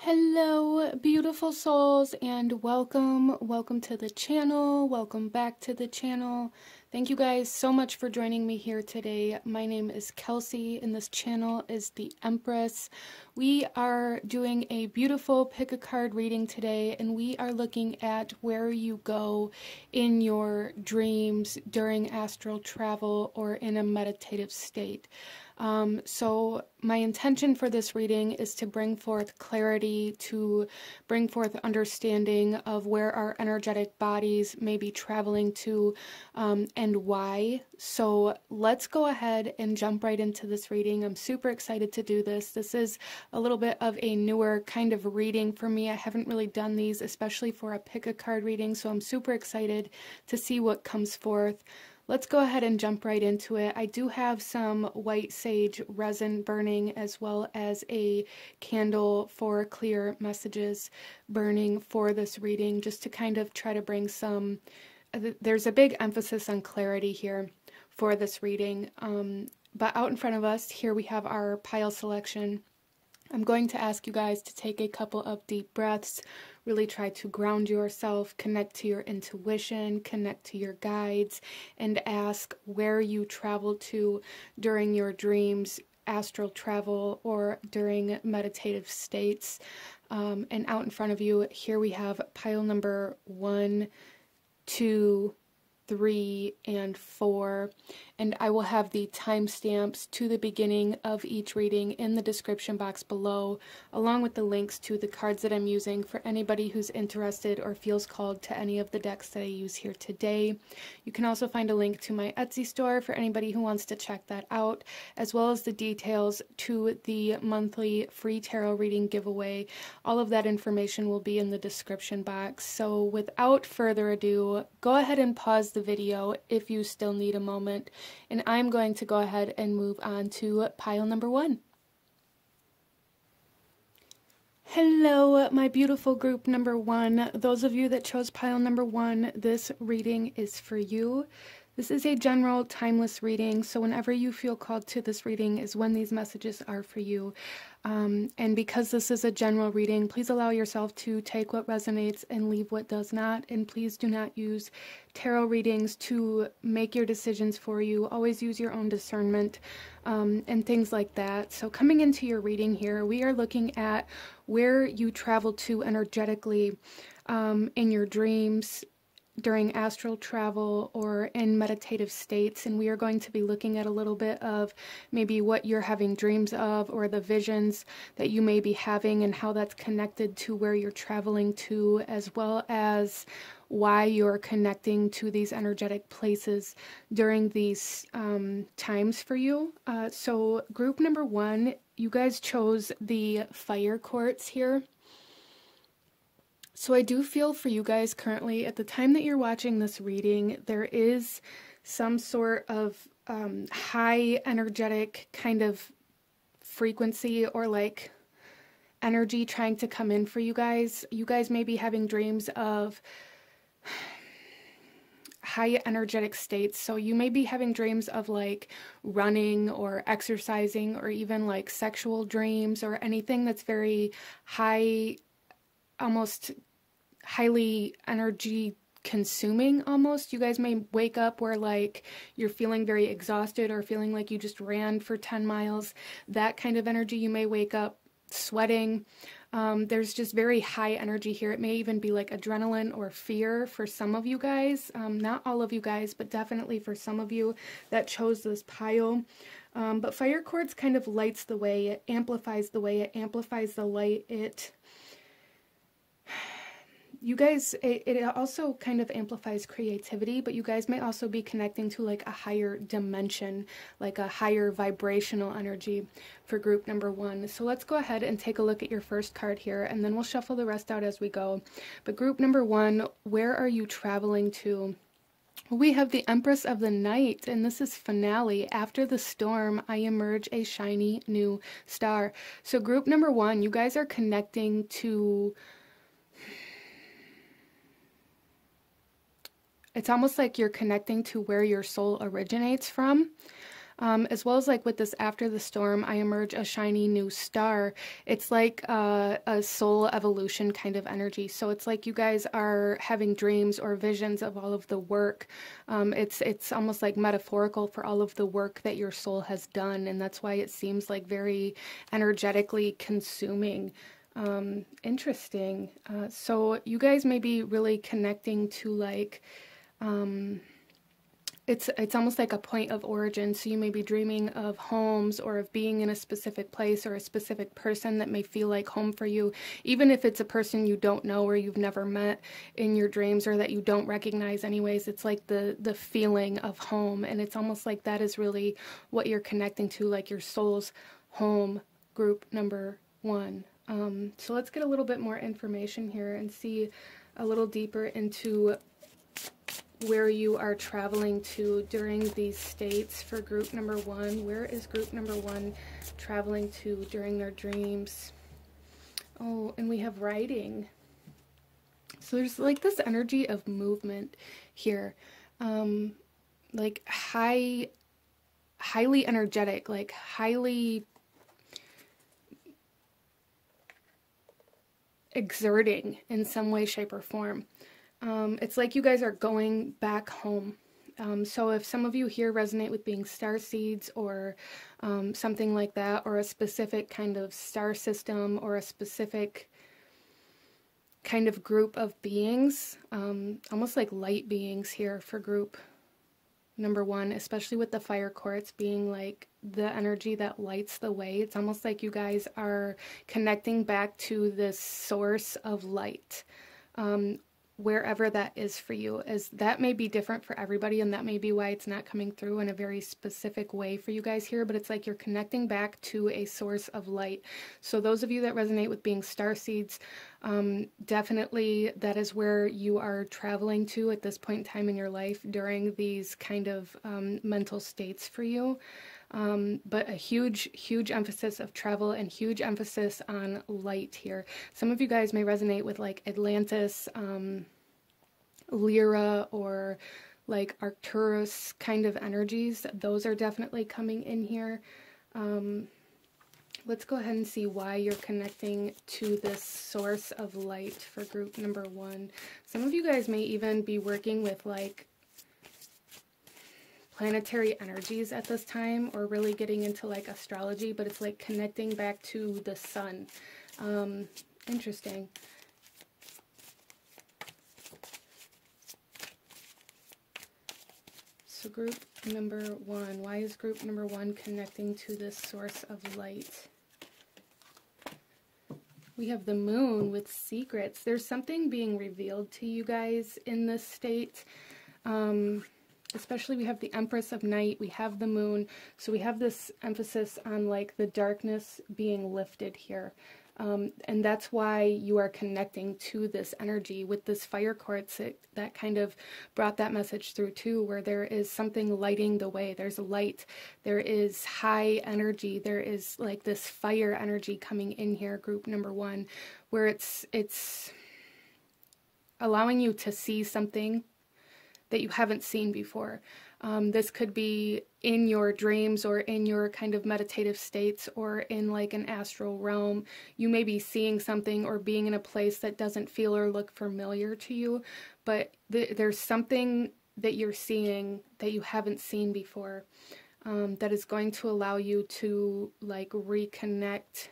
Hello, beautiful souls, and welcome to the channel. Welcome back to the channel. Thank you guys so much for joining me here today. My name is Kelsey, and this channel is The Empress. We are doing a beautiful pick a card reading today, and we are looking at where you go in your dreams during astral travel or in a meditative state. So my intention for this reading is to bring forth clarity, to bring forth understanding of where our energetic bodies may be traveling to, and why. So let's go ahead and jump right into this reading. I'm super excited to do this. This is a little bit of a newer kind of reading for me. I haven't really done these, especially for a pick a card reading, so I'm super excited to see what comes forth. Let's go ahead and jump right into it. I do have some white sage resin burning as well as a candle for clear messages burning for this reading, just to kind of try to bring some, there's a big emphasis on clarity here for this reading. But out in front of us, here we have our pile selection. I'm going to ask you guys to take a couple of deep breaths, really try to ground yourself, connect to your intuition, connect to your guides, and ask where you travel to during your dreams, astral travel, or during meditative states. And out in front of you, here we have pile number 1, 2, 3, and 4, and I will have the timestamps to the beginning of each reading in the description box below, along with the links to the cards that I'm using for anybody who's interested or feels called to any of the decks that I use here today. You can also find a link to my Etsy store for anybody who wants to check that out, as well as the details to the monthly free tarot reading giveaway. All of that information will be in the description box. So without further ado, go ahead and pause the video if you still need a moment, and I'm going to go ahead and move on to pile number 1. Hello, my beautiful group number 1. Those of you that chose pile number 1, this reading is for you. This is a general, timeless reading, so whenever you feel called to this reading is when these messages are for you. And because this is a general reading, please allow yourself to take what resonates and leave what does not. And please do not use tarot readings to make your decisions for you. Always use your own discernment and things like that. So coming into your reading here, we are looking at where you travel to energetically in your dreams, during astral travel, or in meditative states, and we are going to be looking at a little bit of maybe what you're having dreams of or the visions that you may be having and how that's connected to where you're traveling to, as well as why you're connecting to these energetic places during these times for you. So group number 1, you guys chose the fire quartz here. So I do feel for you guys currently, at the time that you're watching this reading, there is some sort of high energetic kind of frequency or like energy trying to come in for you guys. You guys may be having dreams of high energetic states. So you may be having dreams of like running or exercising, or even like sexual dreams, or anything that's very high, almost highly energy consuming almost. You guys may wake up where like you're feeling very exhausted or feeling like you just ran for 10 miles. That kind of energy. You may wake up sweating. There's just very high energy here. It may even be like adrenaline or fear for some of you guys. Not all of you guys, but definitely for some of you that chose this pile. But fire quartz kind of lights the way. It amplifies the way. It amplifies the light. You guys, it also kind of amplifies creativity, but you guys may also be connecting to like a higher dimension, like a higher vibrational energy for group number 1. So let's go ahead and take a look at your first card here, and then we'll shuffle the rest out as we go. But group number 1, where are you traveling to? We have the Empress of the Night, and this is finale. After the storm, I emerge a shiny new star. So group number 1, you guys are connecting to... It's almost like you're connecting to where your soul originates from. As well as like with this after the storm, I emerge a shiny new star. It's like a soul evolution kind of energy. So it's like you guys are having dreams or visions of all of the work. It's almost like metaphorical for all of the work that your soul has done, and that's why it seems like very energetically consuming. Interesting. So you guys may be really connecting to like it's almost like a point of origin. So you may be dreaming of homes or of being in a specific place or a specific person that may feel like home for you, even if it's a person you don't know or you've never met in your dreams or that you don't recognize anyways. It's like the feeling of home, and it's almost like that is really what you're connecting to, like your soul's home, group number 1. So let's get a little bit more information here and see a little deeper into where you are traveling to during these states for group number 1. Where is group number 1 traveling to during their dreams? Oh, and we have writing. So there's like this energy of movement here. Like highly energetic, like highly exerting in some way, shape, or form. It's like you guys are going back home. So if some of you here resonate with being star seeds or something like that, or a specific kind of star system or a specific kind of group of beings, almost like light beings here for group number 1, especially with the fire quartz being like the energy that lights the way. It's almost like you guys are connecting back to this source of light. Wherever that is for you, as that may be different for everybody, and that may be why it's not coming through in a very specific way for you guys here, but it's like you're connecting back to a source of light. So those of you that resonate with being star seeds, definitely that is where you are traveling to at this point in time in your life during these kind of mental states for you. But a huge emphasis of travel and huge emphasis on light here. Some of you guys may resonate with like Atlantis, Lyra, or like Arcturus kind of energies. Those are definitely coming in here. Let's go ahead and see why you're connecting to this source of light for group number 1. Some of you guys may even be working with like planetary energies at this time, or really getting into like astrology, but it's like connecting back to the sun. Interesting. So group number 1, why is group number 1 connecting to this source of light? We have the moon with secrets. There's something being revealed to you guys in this state. Especially we have the Empress of Night, we have the moon, so we have this emphasis on like the darkness being lifted here. And that's why you are connecting to this energy with this fire quartz. That kind of brought that message through too, where there is something lighting the way. There's light, there is high energy, there is like this fire energy coming in here, group number 1, where it's allowing you to see something that you haven't seen before. This could be in your dreams or in your kind of meditative states or in like an astral realm. You may be seeing something or being in a place that doesn't feel or look familiar to you, but there's something that you're seeing that you haven't seen before, that is going to allow you to like reconnect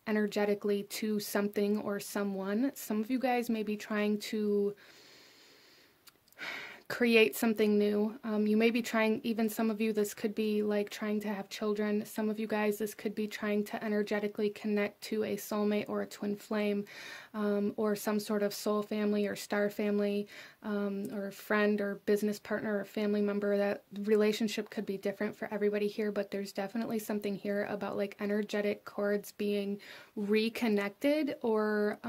energetically to something or someone. Some of you guys may be trying to create something new. You may be trying, even some of you, this could be like trying to have children. Some of you guys, this could be trying to energetically connect to a soulmate or a twin flame, or some sort of soul family or star family, or friend or business partner or family member. That relationship could be different for everybody here, but there's definitely something here about like energetic cords being reconnected or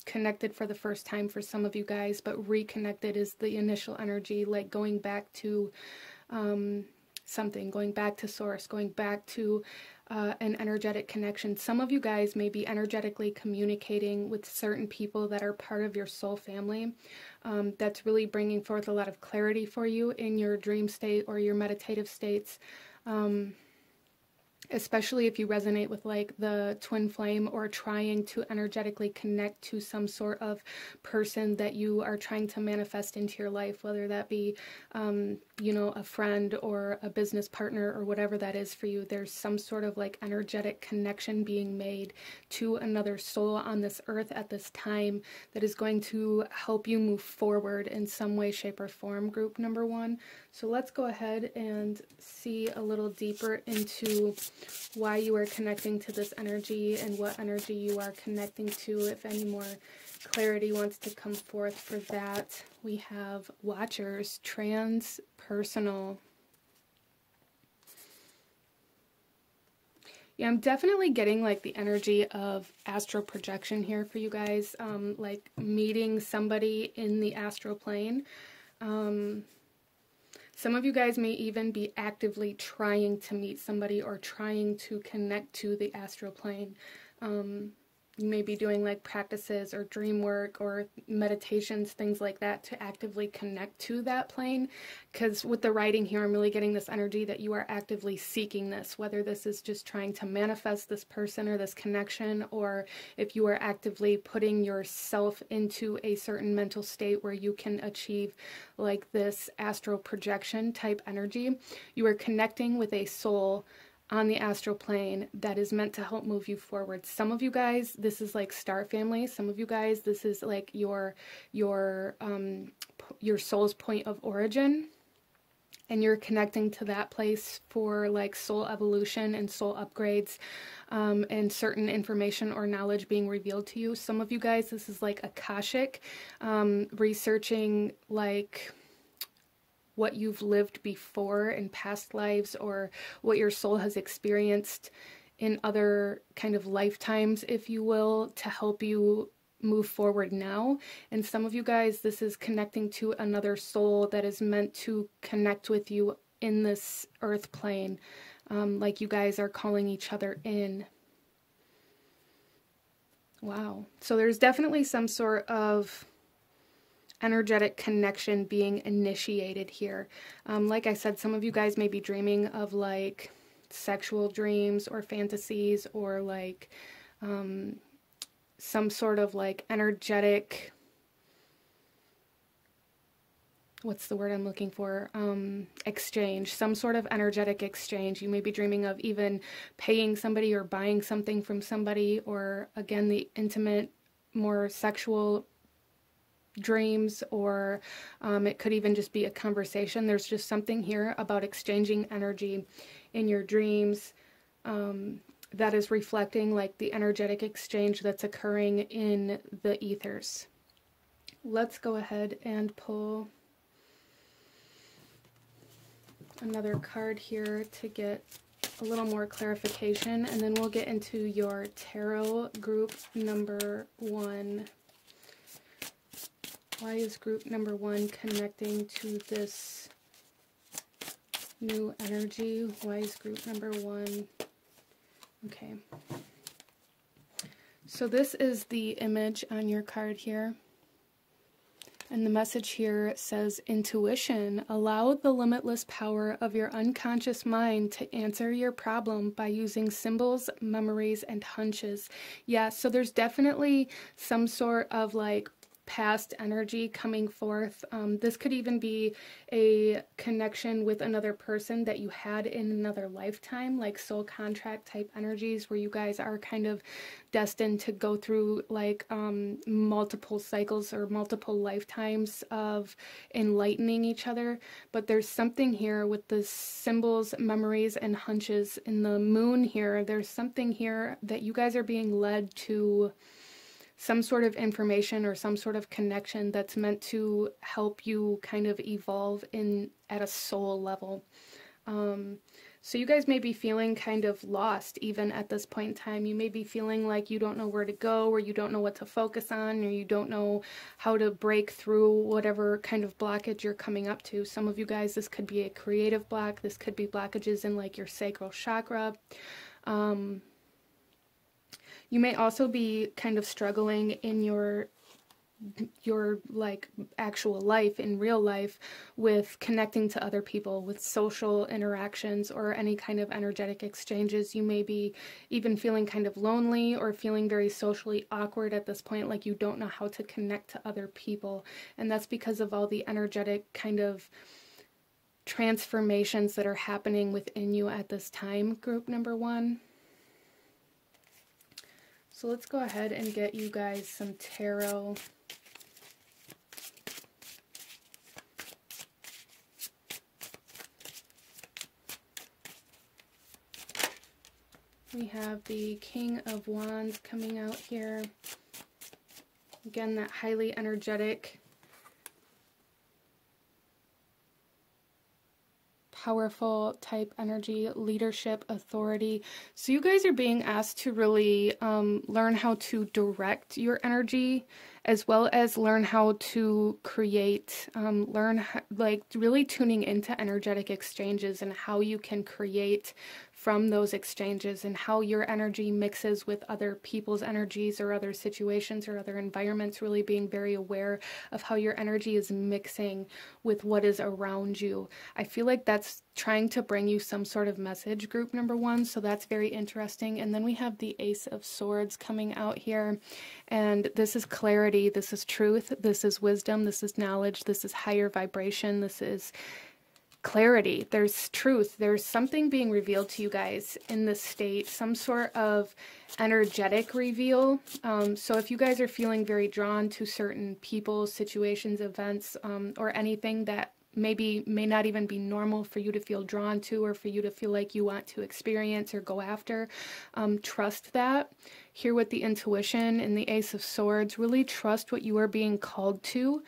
connected for the first time for some of you guys, but reconnected is the initial energy, like going back to something, going back to source, going back to an energetic connection. Some of you guys may be energetically communicating with certain people that are part of your soul family. That's really bringing forth a lot of clarity for you in your dream state or your meditative states. especially if you resonate with like the twin flame or trying to energetically connect to some sort of person that you are trying to manifest into your life, whether that be, you know, a friend or a business partner or whatever that is for you. There's some sort of like energetic connection being made to another soul on this earth at this time that is going to help you move forward in some way, shape, or form, group number one. So let's go ahead and see a little deeper into why you are connecting to this energy and what energy you are connecting to. If any more clarity wants to come forth for that, we have Watchers, transpersonal. Yeah, I'm definitely getting like the energy of astral projection here for you guys, like meeting somebody in the astral plane. Some of you guys may even be actively trying to meet somebody or trying to connect to the astral plane. You may be doing like practices or dream work or meditations, things like that, to actively connect to that plane. Because with the writing here, I'm really getting this energy that you are actively seeking this, whether this is just trying to manifest this person or this connection, or if you are actively putting yourself into a certain mental state where you can achieve like this astral projection type energy. You are connecting with a soul on the astral plane that is meant to help move you forward. Some of you guys, this is like star family. Some of you guys, this is like your soul's point of origin, and you're connecting to that place for like soul evolution and soul upgrades, and certain information or knowledge being revealed to you. Some of you guys, this is like Akashic, researching like what you've lived before in past lives, or what your soul has experienced in other kind of lifetimes, if you will, to help you move forward now. And some of you guys, this is connecting to another soul that is meant to connect with you in this earth plane, like you guys are calling each other in. Wow. So there's definitely some sort of energetic connection being initiated here. Like I said, some of you guys may be dreaming of like sexual dreams or fantasies, or like some sort of like energetic, what's the word I'm looking for? Exchange, some sort of energetic exchange. You may be dreaming of even paying somebody or buying something from somebody, or again, the intimate, more sexual dreams, or it could even just be a conversation. There's just something here about exchanging energy in your dreams that is reflecting like the energetic exchange that's occurring in the ethers. Let's go ahead and pull another card here to get a little more clarification, and then we'll get into your tarot group number one. Why is group number one connecting to this new energy? Why is group number one? Okay. So this is the image on your card here. And the message here says, intuition. Allow the limitless power of your unconscious mind to answer your problem by using symbols, memories, and hunches. Yeah, so there's definitely some sort of like past energy coming forth. This could even be a connection with another person that you had in another lifetime, like soul contract type energies, where you guys are kind of destined to go through like multiple cycles or multiple lifetimes of enlightening each other. But there's something here with the symbols, memories, and hunches in the moon here. There's something here that you guys are being led to some sort of information or some sort of connection that's meant to help you kind of evolve at a soul level. So you guys may be feeling kind of lost even at this point in time. You may be feeling like you don't know where to go, or you don't know what to focus on, or you don't know how to break through whatever kind of blockage you're coming up to. Some of you guys, this could be a creative block. This could be blockages in like your sacral chakra. You may also be kind of struggling in your your like actual life in real life with connecting to other people, with social interactions or any kind of energetic exchanges. You may be even feeling kind of lonely or feeling very socially awkward at this point, like you don't know how to connect to other people. And that's because of all the energetic kind of transformations that are happening within you at this time, group number 1. So let's go ahead and get you guys some tarot. We have the King of Wands coming out here. Again, that highly energetic, powerful type energy, leadership, authority. So you guys are being asked to really learn how to direct your energy, as well as learn how to create, like really tuning into energetic exchanges and how you can create from those exchanges and how your energy mixes with other people's energies or other situations or other environments, really being very aware of how your energy is mixing with what is around you. I feel like that's trying to bring you some sort of message, group number 1, so that's very interesting. And then we have the Ace of Swords coming out here, and this is clarity, this is truth, this is wisdom, this is knowledge, this is higher vibration, this is clarity, there's truth, there's something being revealed to you guys in this state, some sort of energetic reveal. So if you guys are feeling very drawn to certain people, situations, events, or anything that maybe may not even be normal for you to feel drawn to or for you to feel like you want to experience or go after, trust that. Here with the intuition and the Ace of Swords, really trust what you are being called to,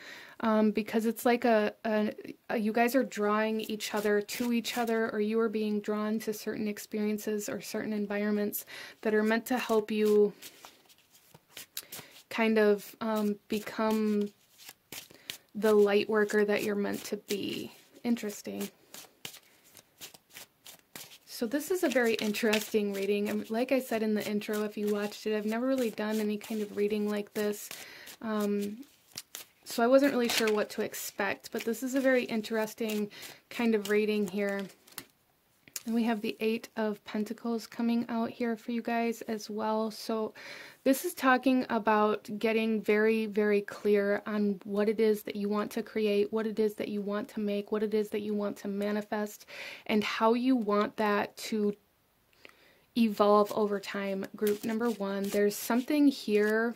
because it's like you guys are drawing each other to each other, or you are being drawn to certain experiences or certain environments that are meant to help you kind of become the light worker that you're meant to be. Interesting. So this is a very interesting reading. And like I said in the intro, if you watched it, I've never really done any kind of reading like this. So I wasn't really sure what to expect, but this is a very interesting kind of reading here. And we have the Eight of Pentacles coming out here for you guys as well. So this is talking about getting very, very clear on what it is that you want to create, what it is that you want to make, what it is that you want to manifest, and how you want that to evolve over time. Group number 1, there's something here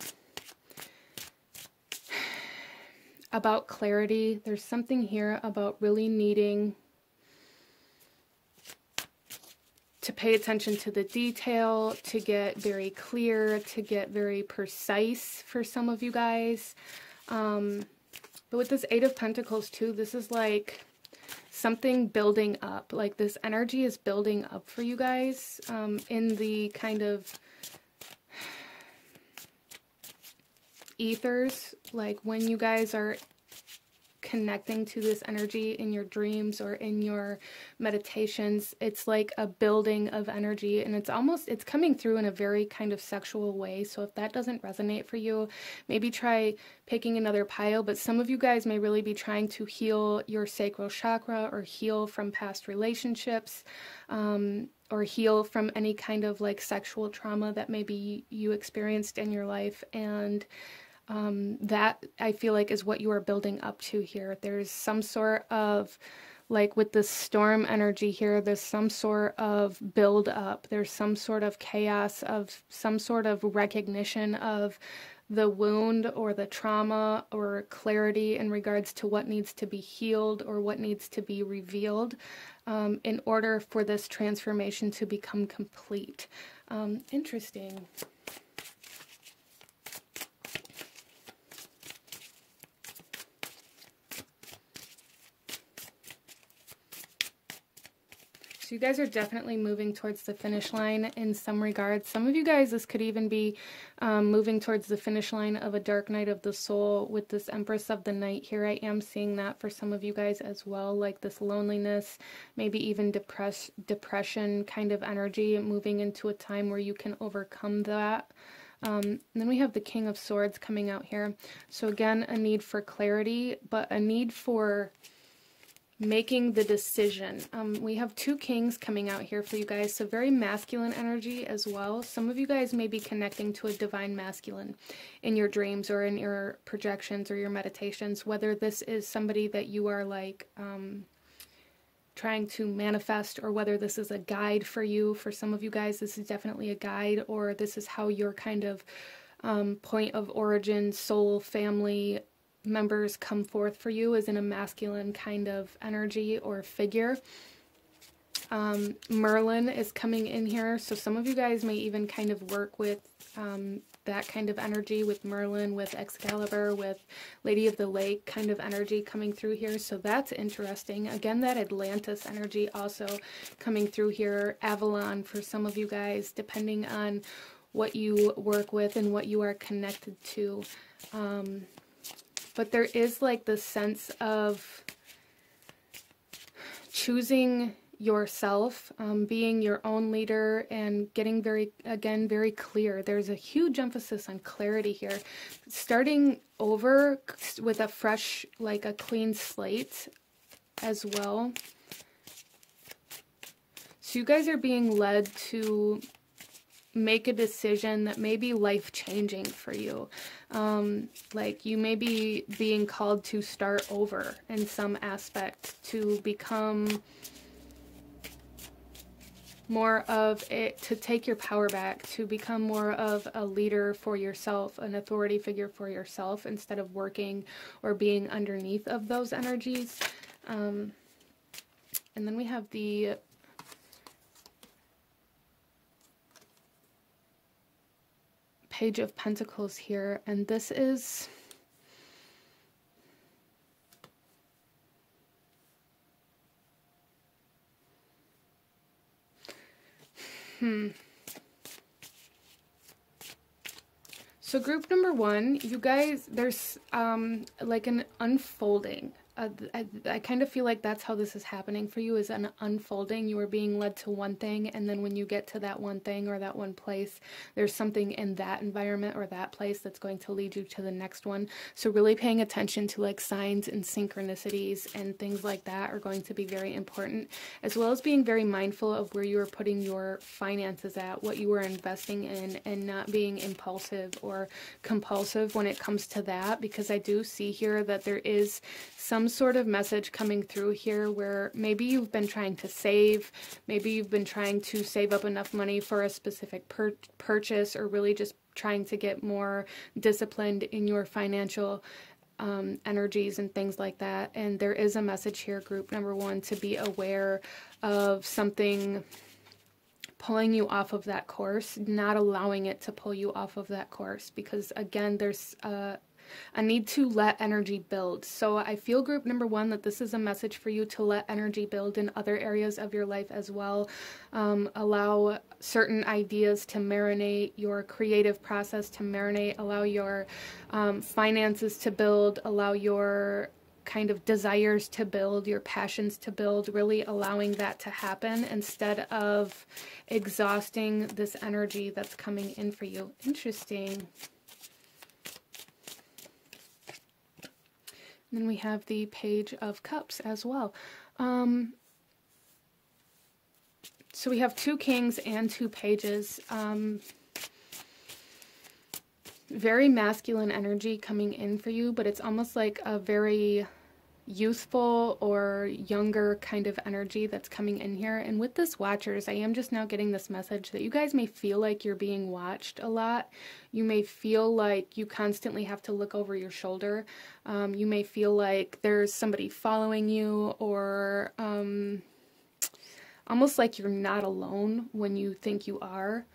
about clarity. There's something here about really needing to pay attention to the detail, to get very clear, to get very precise for some of you guys. But with this Eight of Pentacles too, this is like something building up. Like this energy is building up for you guys in the kind of ethers. Like when you guys are connecting to this energy in your dreams or in your meditations, it's like a building of energy, and it's coming through in a very kind of sexual way. So if that doesn't resonate for you, maybe try picking another pile. But some of you guys may really be trying to heal your sacral chakra or heal from past relationships, or heal from any kind of like sexual trauma that maybe you experienced in your life. And that I feel like is what you are building up to here. There's some sort of, like with the storm energy here, there's some sort of build up. There's some sort of chaos, of some sort of recognition of the wound or the trauma, or clarity in regards to what needs to be healed or what needs to be revealed in order for this transformation to become complete. Interesting. You guys are definitely moving towards the finish line in some regards. Some of you guys, this could even be moving towards the finish line of a dark night of the soul with this Empress of the Night here. I am seeing that for some of you guys as well, like this loneliness, maybe even depression kind of energy, moving into a time where you can overcome that. And then we have the King of Swords coming out here. So again, a need for clarity, but a need for making the decision. We have two kings coming out here for you guys, so very masculine energy as well. Some of you guys may be connecting to a divine masculine in your dreams or in your projections or your meditations, whether this is somebody that you are like trying to manifest, or whether this is a guide for you. For some of you guys, this is definitely a guide, or this is how your kind of point of origin, soul, family members come forth for you, is in a masculine kind of energy or figure. Merlin is coming in here, so some of you guys may even kind of work with that kind of energy, with Merlin, with Excalibur, with Lady of the Lake kind of energy coming through here, so that's interesting. Again, that Atlantis energy also coming through here. Avalon for some of you guys, depending on what you work with and what you are connected to. But there is like the sense of choosing yourself, being your own leader, and getting very clear. There's a huge emphasis on clarity here. Starting over with a fresh, like a clean slate as well. So you guys are being led to make a decision that may be life-changing for you. Like you may be being called to start over in some aspect, to become more of it, to take your power back, to become more of a leader for yourself, an authority figure for yourself, instead of working or being underneath of those energies. And then we have the Page of Pentacles here, and this is so group number one, you guys, there's like an unfolding. I kind of feel like that's how this is happening for you, is an unfolding. You are being led to one thing, and then when you get to that one thing or that one place, there's something in that environment or that place that's going to lead you to the next one. So really paying attention to like signs and synchronicities and things like that are going to be very important, as well as being very mindful of where you are putting your finances at, what you are investing in, and not being impulsive or compulsive when it comes to that, because I do see here that there is some sort of message coming through here where maybe you've been trying to save, maybe you've been trying to save up enough money for a specific purchase, or really just trying to get more disciplined in your financial energies and things like that. And there is a message here, group number one, to be aware of something pulling you off of that course, not allowing it to pull you off of that course, because again, there's I need to let energy build. So I feel, group number one, that this is a message for you to let energy build in other areas of your life as well. Allow certain ideas to marinate, your creative process to marinate, allow your finances to build, allow your kind of desires to build, your passions to build, really allowing that to happen instead of exhausting this energy that's coming in for you. Interesting. Then we have the Page of Cups as well. So we have two kings and two pages. Very masculine energy coming in for you, but it's almost like a very youthful or younger kind of energy that's coming in here. And with this Watchers, I am just now getting this message that you guys may feel like you're being watched a lot. You may feel like you constantly have to look over your shoulder. You may feel like there's somebody following you, or almost like you're not alone when you think you are.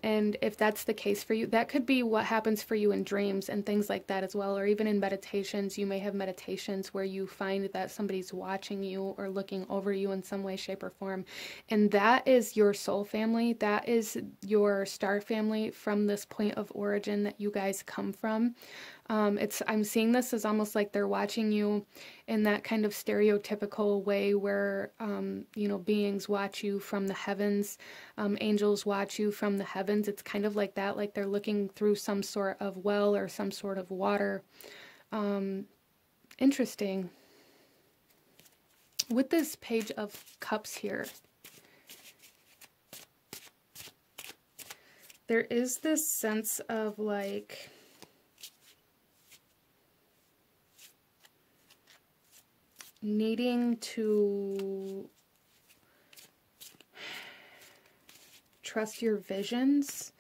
And if that's the case for you, that could be what happens for you in dreams and things like that as well, or even in meditations. You may have meditations where you find that somebody's watching you or looking over you in some way, shape, or form. And that is your soul family. That is your star family from this point of origin that you guys come from. I'm seeing this as almost like they're watching you in that kind of stereotypical way where, you know, beings watch you from the heavens, angels watch you from from the heavens. It's kind of like that, like they're looking through some sort of well or some sort of water. Interesting. With this Page of Cups here, there is this sense of like needing to trust your visions,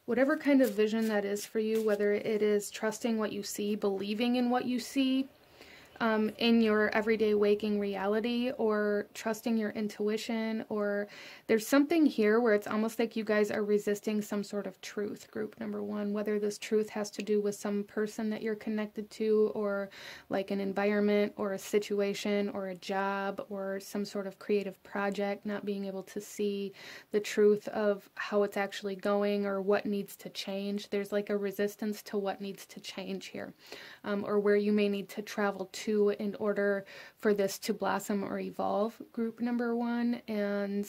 whatever kind of vision that is for you, whether it is trusting what you see, believing in what you see in your everyday waking reality, or trusting your intuition, or there's something here where it's almost like you guys are resisting some sort of truth, group number one, whether this truth has to do with some person that you're connected to, or like an environment or a situation or a job or some sort of creative project, not being able to see the truth of how it's actually going or what needs to change. There's like a resistance to what needs to change here, or where you may need to travel to in order for this to blossom or evolve, group number one. And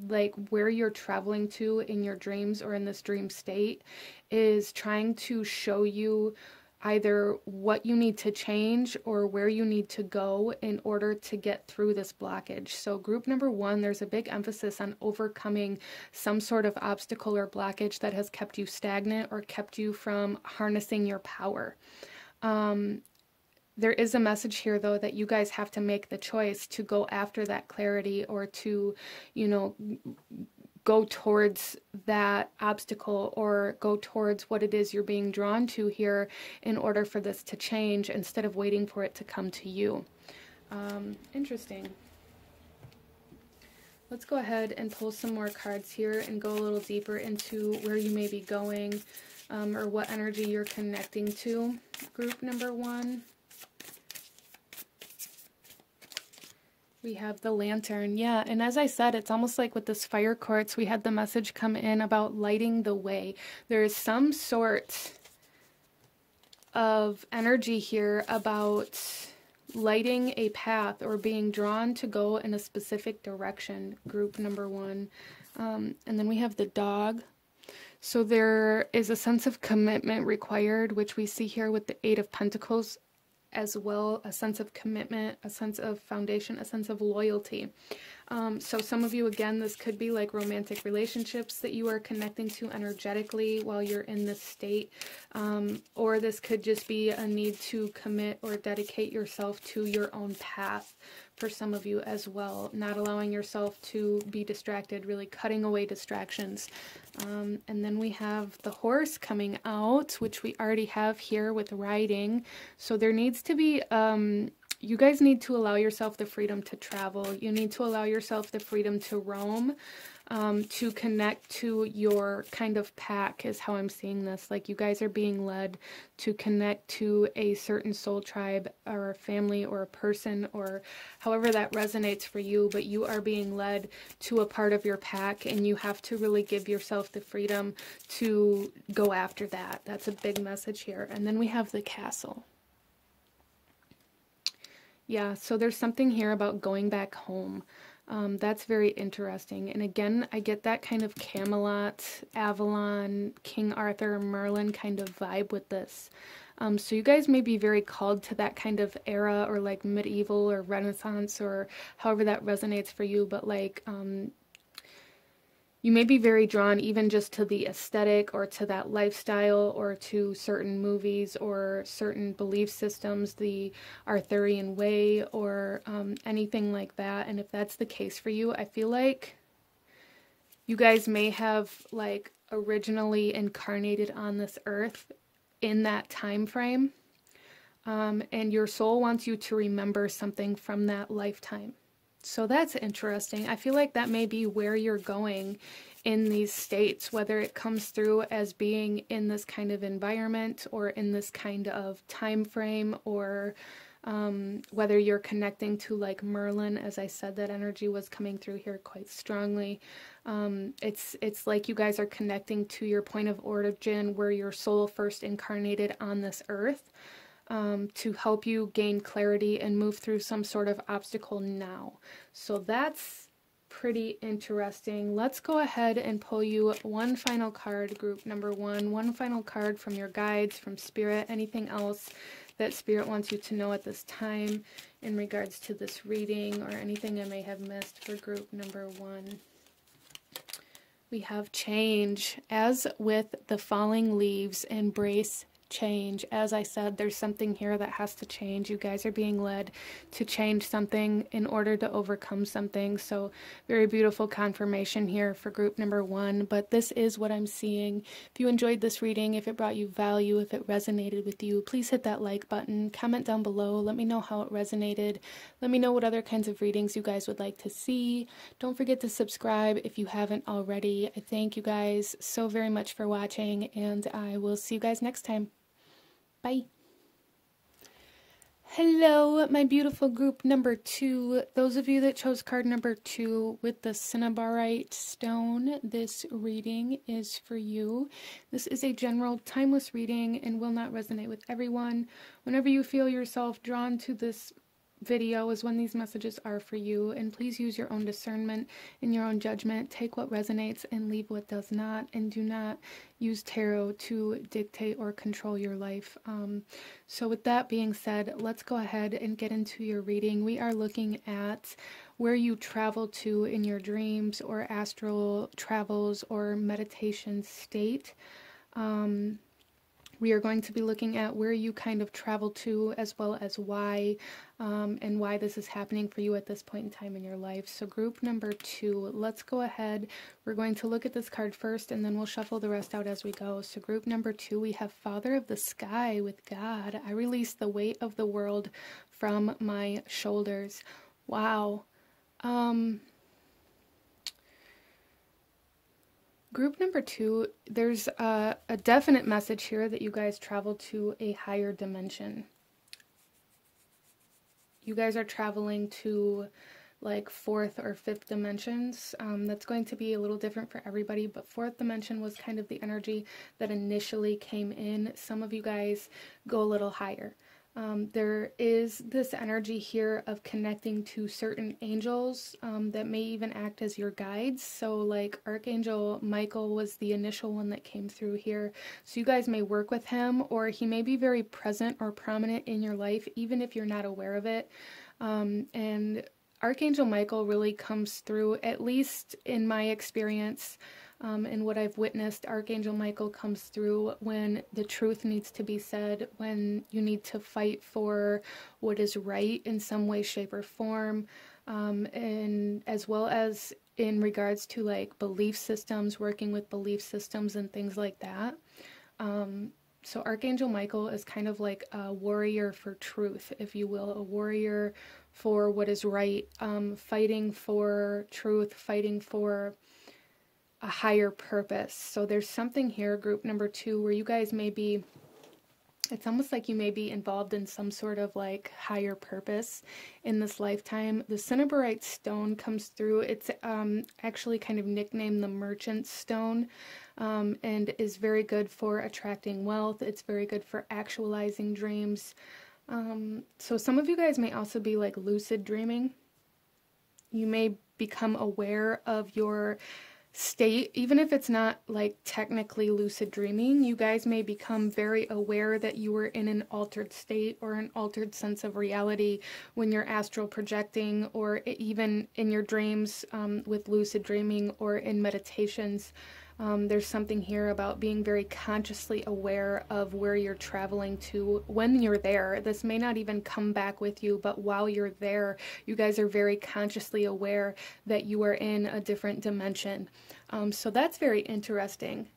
like where you're traveling to in your dreams or in this dream state is trying to show you either what you need to change or where you need to go in order to get through this blockage. So group number one, there's a big emphasis on overcoming some sort of obstacle or blockage that has kept you stagnant or kept you from harnessing your power. There is a message here, though, that you guys have to make the choice to go after that clarity, or to, you know, go towards that obstacle or go towards what it is you're being drawn to here in order for this to change, instead of waiting for it to come to you. Interesting. Let's go ahead and pull some more cards here and go a little deeper into where you may be going, or what energy you're connecting to, group number one. We have the Lantern. Yeah, and as I said, it's almost like with this fire quartz, we had the message come in about lighting the way. There is some sort of energy here about lighting a path or being drawn to go in a specific direction, group number one. And then we have the Dog. So there is a sense of commitment required, which we see here with the Eight of Pentacles as well, a sense of commitment, a sense of foundation, a sense of loyalty. So some of you, again, this could be like romantic relationships that you are connecting to energetically while you're in this state, or this could just be a need to commit or dedicate yourself to your own path for some of you as well, not allowing yourself to be distracted, really cutting away distractions. And then we have the Horse coming out, which we already have here with riding. So there needs to be, you guys need to allow yourself the freedom to travel. You need to allow yourself the freedom to roam, to connect to your kind of pack, is how I'm seeing this. Like you guys are being led to connect to a certain soul tribe or a family or a person, or however that resonates for you, but you are being led to a part of your pack, and you have to really give yourself the freedom to go after that. That's a big message here. And then we have the Castle. Yeah, so there's something here about going back home. That's very interesting. And again, I get that kind of Camelot, Avalon, King Arthur, Merlin kind of vibe with this. So you guys may be very called to that kind of era, or like medieval or Renaissance, or however that resonates for you. But like, you may be very drawn even just to the aesthetic, or to that lifestyle, or to certain movies or certain belief systems, the Arthurian way, or anything like that. And if that's the case for you, I feel like you guys may have like originally incarnated on this earth in that time frame, and your soul wants you to remember something from that lifetime. So that's interesting. I feel like that may be where you're going in these states, whether it comes through as being in this kind of environment or in this kind of time frame, or whether you're connecting to like Merlin. As I said, that energy was coming through here quite strongly. It's like you guys are connecting to your point of origin, where your soul first incarnated on this earth, to help you gain clarity and move through some sort of obstacle now. So that's pretty interesting. Let's go ahead and pull you one final card, group number one final card from your guides, from Spirit, anything else that Spirit wants you to know at this time in regards to this reading, or anything I may have missed for group number one. We have change. As with the falling leaves, embrace change. As I said, there's something here that has to change. You guys are being led to change something in order to overcome something. So very beautiful confirmation here for group number one. But this is what I'm seeing. If you enjoyed this reading, if it brought you value, if it resonated with you, please hit that like button. Comment down below. Let me know how it resonated. Let me know what other kinds of readings you guys would like to see. Don't forget to subscribe if you haven't already. I thank you guys so very much for watching, and I will see you guys next time. Bye. Hello, my beautiful group number two. Those of you that chose card number two with the Cinnabarite stone, this reading is for you. This is a general, timeless reading and will not resonate with everyone. Whenever you feel yourself drawn to this video is when these messages are for you, and please use your own discernment and your own judgment. Take what resonates and leave what does not, and do not use tarot to dictate or control your life. So with that being said, let's go ahead and get into your reading. We are looking at where you travel to in your dreams or astral travels or meditation state. We are going to be looking at where you kind of travel to, as well as why, and why this is happening for you at this point in time in your life. So group number two, let's go ahead. We're going to look at this card first, and then we'll shuffle the rest out as we go. So group number two, we have Father of the Sky with God. I release the weight of the world from my shoulders. Wow. Group number two, there's a definite message here that you guys travel to a higher dimension. You guys are traveling to like fourth or fifth dimensions. That's going to be a little different for everybody, but fourth dimension was kind of the energy that initially came in. Some of you guys go a little higher. There is this energy here of connecting to certain angels that may even act as your guides. So like Archangel Michael was the initial one that came through here. So you guys may work with him, or he may be very present or prominent in your life, even if you're not aware of it. And Archangel Michael really comes through, at least in my experience, and what I've witnessed. Archangel Michael comes through when the truth needs to be said, when you need to fight for what is right in some way, shape, or form, and as well as in regards to like belief systems, working with belief systems and things like that. So Archangel Michael is kind of like a warrior for truth, if you will, a warrior for what is right, fighting for truth, fighting for a higher purpose. So there's something here, group number two, where you guys may be, it's almost like you may be involved in some sort of like higher purpose in this lifetime. The Cinnabarite stone comes through. It's actually kind of nicknamed the Merchant Stone, and is very good for attracting wealth. It's very good for actualizing dreams. So some of you guys may also be like lucid dreaming. You may become aware of your state, even if it's not like technically lucid dreaming. You guys may become very aware that you were in an altered state or an altered sense of reality when you're astral projecting, or even in your dreams with lucid dreaming or in meditations. There's something here about being very consciously aware of where you're traveling to when you're there. This may not even come back with you, but while you're there, you guys are very consciously aware that you are in a different dimension. So that's very interesting.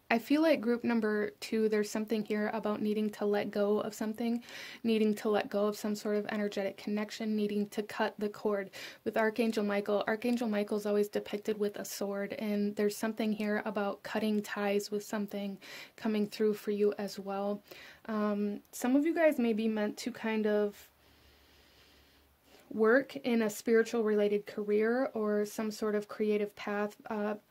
I feel like group number two, there's something here about needing to let go of something, needing to let go of some sort of energetic connection, needing to cut the cord. With Archangel Michael, Archangel Michael is always depicted with a sword, and there's something here about cutting ties with something coming through for you as well. Some of you guys may be meant to kind of work in a spiritual related career or some sort of creative path,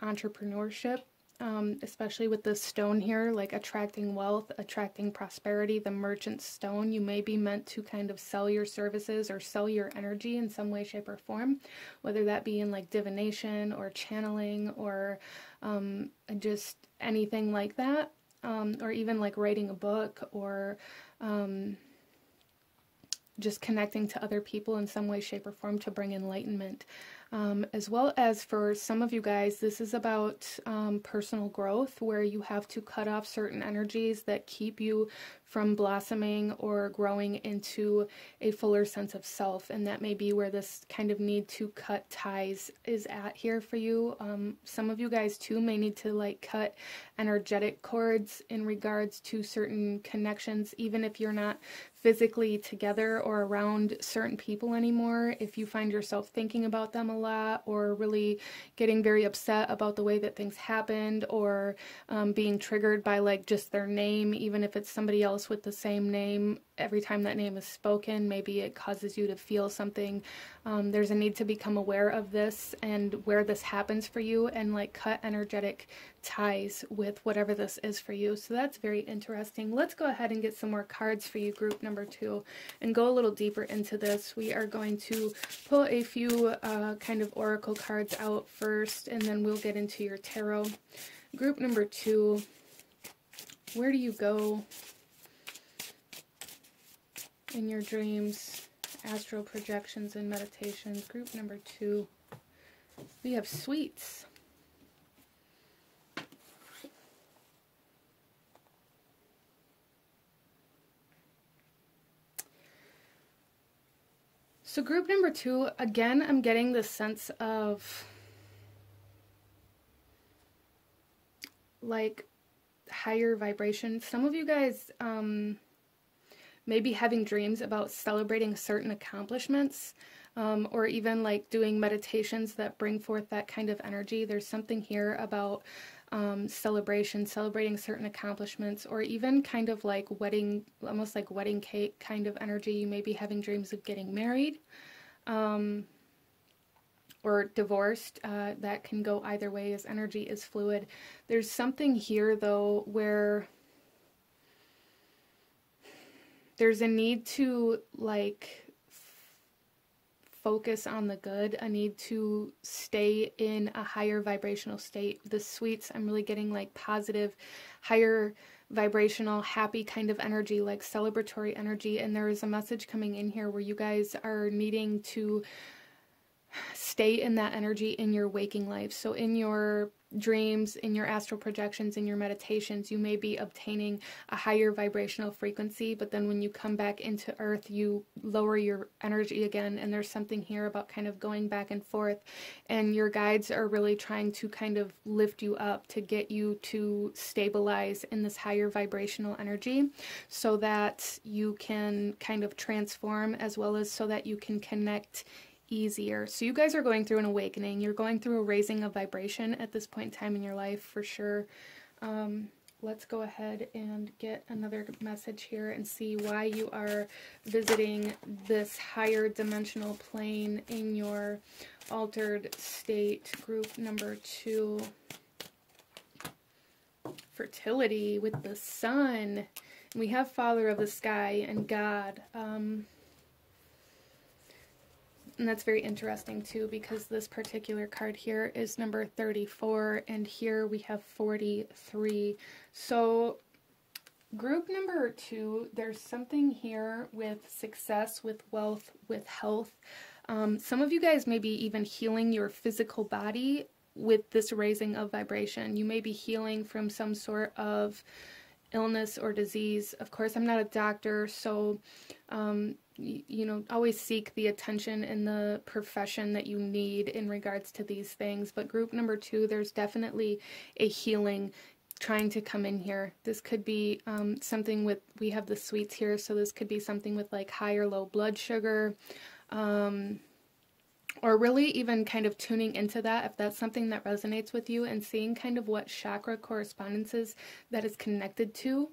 entrepreneurship. especially with this stone here, like attracting wealth, attracting prosperity, the merchant stone. You may be meant to kind of sell your services or sell your energy in some way, shape, or form, whether that be in like divination or channeling or just anything like that, or even like writing a book or just connecting to other people in some way, shape, or form to bring enlightenment. As well as for some of you guys, this is about personal growth, where you have to cut off certain energies that keep you from blossoming or growing into a fuller sense of self. And that may be where this kind of need to cut ties is at here for you. Some of you guys too may need to like cut energetic cords in regards to certain connections, even if you're not physically together or around certain people anymore. If you find yourself thinking about them a lot or really getting very upset about the way that things happened, or being triggered by like just their name, even if it's somebody else with the same name, every time that name is spoken, maybe it causes you to feel something. There's a need to become aware of this and where this happens for you, and like cut energetic ties with whatever this is for you. So that's very interesting. Let's go ahead and get some more cards for you, group number 2, and go a little deeper into this. We are going to pull a few kind of oracle cards out first, and then we'll get into your tarot. Group number 2, where do you go in your dreams, astral projections, and meditations? Group number 2, we have sweets. So group number 2, again, I'm getting this sense of like higher vibration. Some of you guys may be having dreams about celebrating certain accomplishments, or even like doing meditations that bring forth that kind of energy. There's something here about celebrating certain accomplishments, or even kind of like wedding, almost like wedding cake kind of energy. You may be having dreams of getting married, or divorced. That can go either way, as energy is fluid. There's something here though where there's a need to like focus on the good, a need to stay in a higher vibrational state. The sweets, I'm really getting like positive, higher vibrational, happy kind of energy, like celebratory energy. And there is a message coming in here where you guys are needing to stay in that energy in your waking life. So in your dreams, in your astral projections, in your meditations, you may be obtaining a higher vibrational frequency, but then when you come back into earth, you lower your energy again. And there's something here about kind of going back and forth, and your guides are really trying to kind of lift you up to get you to stabilize in this higher vibrational energy, so that you can kind of transform, as well as so that you can connect easier. So you guys are going through an awakening. You're going through a raising of vibration at this point in time in your life, for sure. Let's go ahead and get another message here and see why you are visiting this higher dimensional plane in your altered state. Group number 2, fertility with the sun. We have Father of the Sky and God. And that's very interesting too, because this particular card here is number 34, and here we have 43. So group number 2, there's something here with success, with wealth, with health. Some of you guys may be even healing your physical body with this raising of vibration. You may be healing from some sort of illness or disease. Of course, I'm not a doctor, so you know, always seek the attention and the profession that you need in regards to these things. But group number 2, there's definitely a healing trying to come in here. This could be something with, we have the sweets here, so this could be something with like high or low blood sugar, or really even kind of tuning into that, if that's something that resonates with you, and seeing kind of what chakra correspondences that is connected to.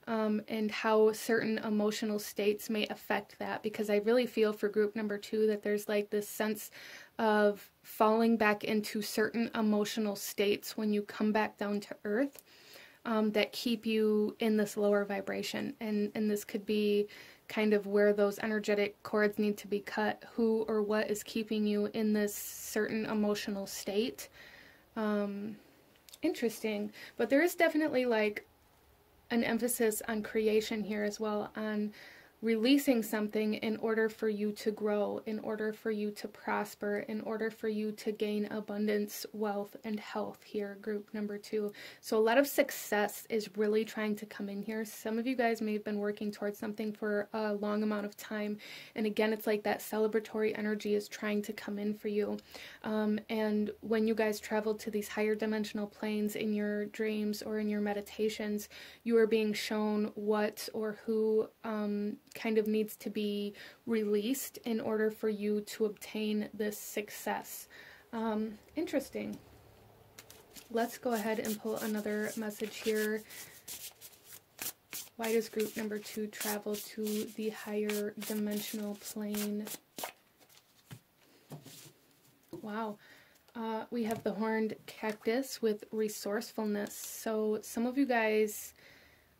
and how certain emotional states may affect that, because I really feel for group number 2 that there's like this sense of falling back into certain emotional states when you come back down to earth, that keep you in this lower vibration, and this could be kind of where those energetic cords need to be cut, who or what is keeping you in this certain emotional state. Interesting. But there is definitely like an emphasis on creation here as well, on releasing something in order for you to grow, in order for you to prosper, in order for you to gain abundance, wealth, and health here, group number 2. So a lot of success is really trying to come in here. Some of you guys may have been working towards something for a long amount of time, and again, it's like that celebratory energy is trying to come in for you. And when you guys travel to these higher dimensional planes in your dreams or in your meditations, you are being shown what or who kind of needs to be released in order for you to obtain this success. Interesting. Let's go ahead and pull another message here. Why does group number 2 travel to the higher dimensional plane? Wow. We have the horned cactus with resourcefulness. So some of you guys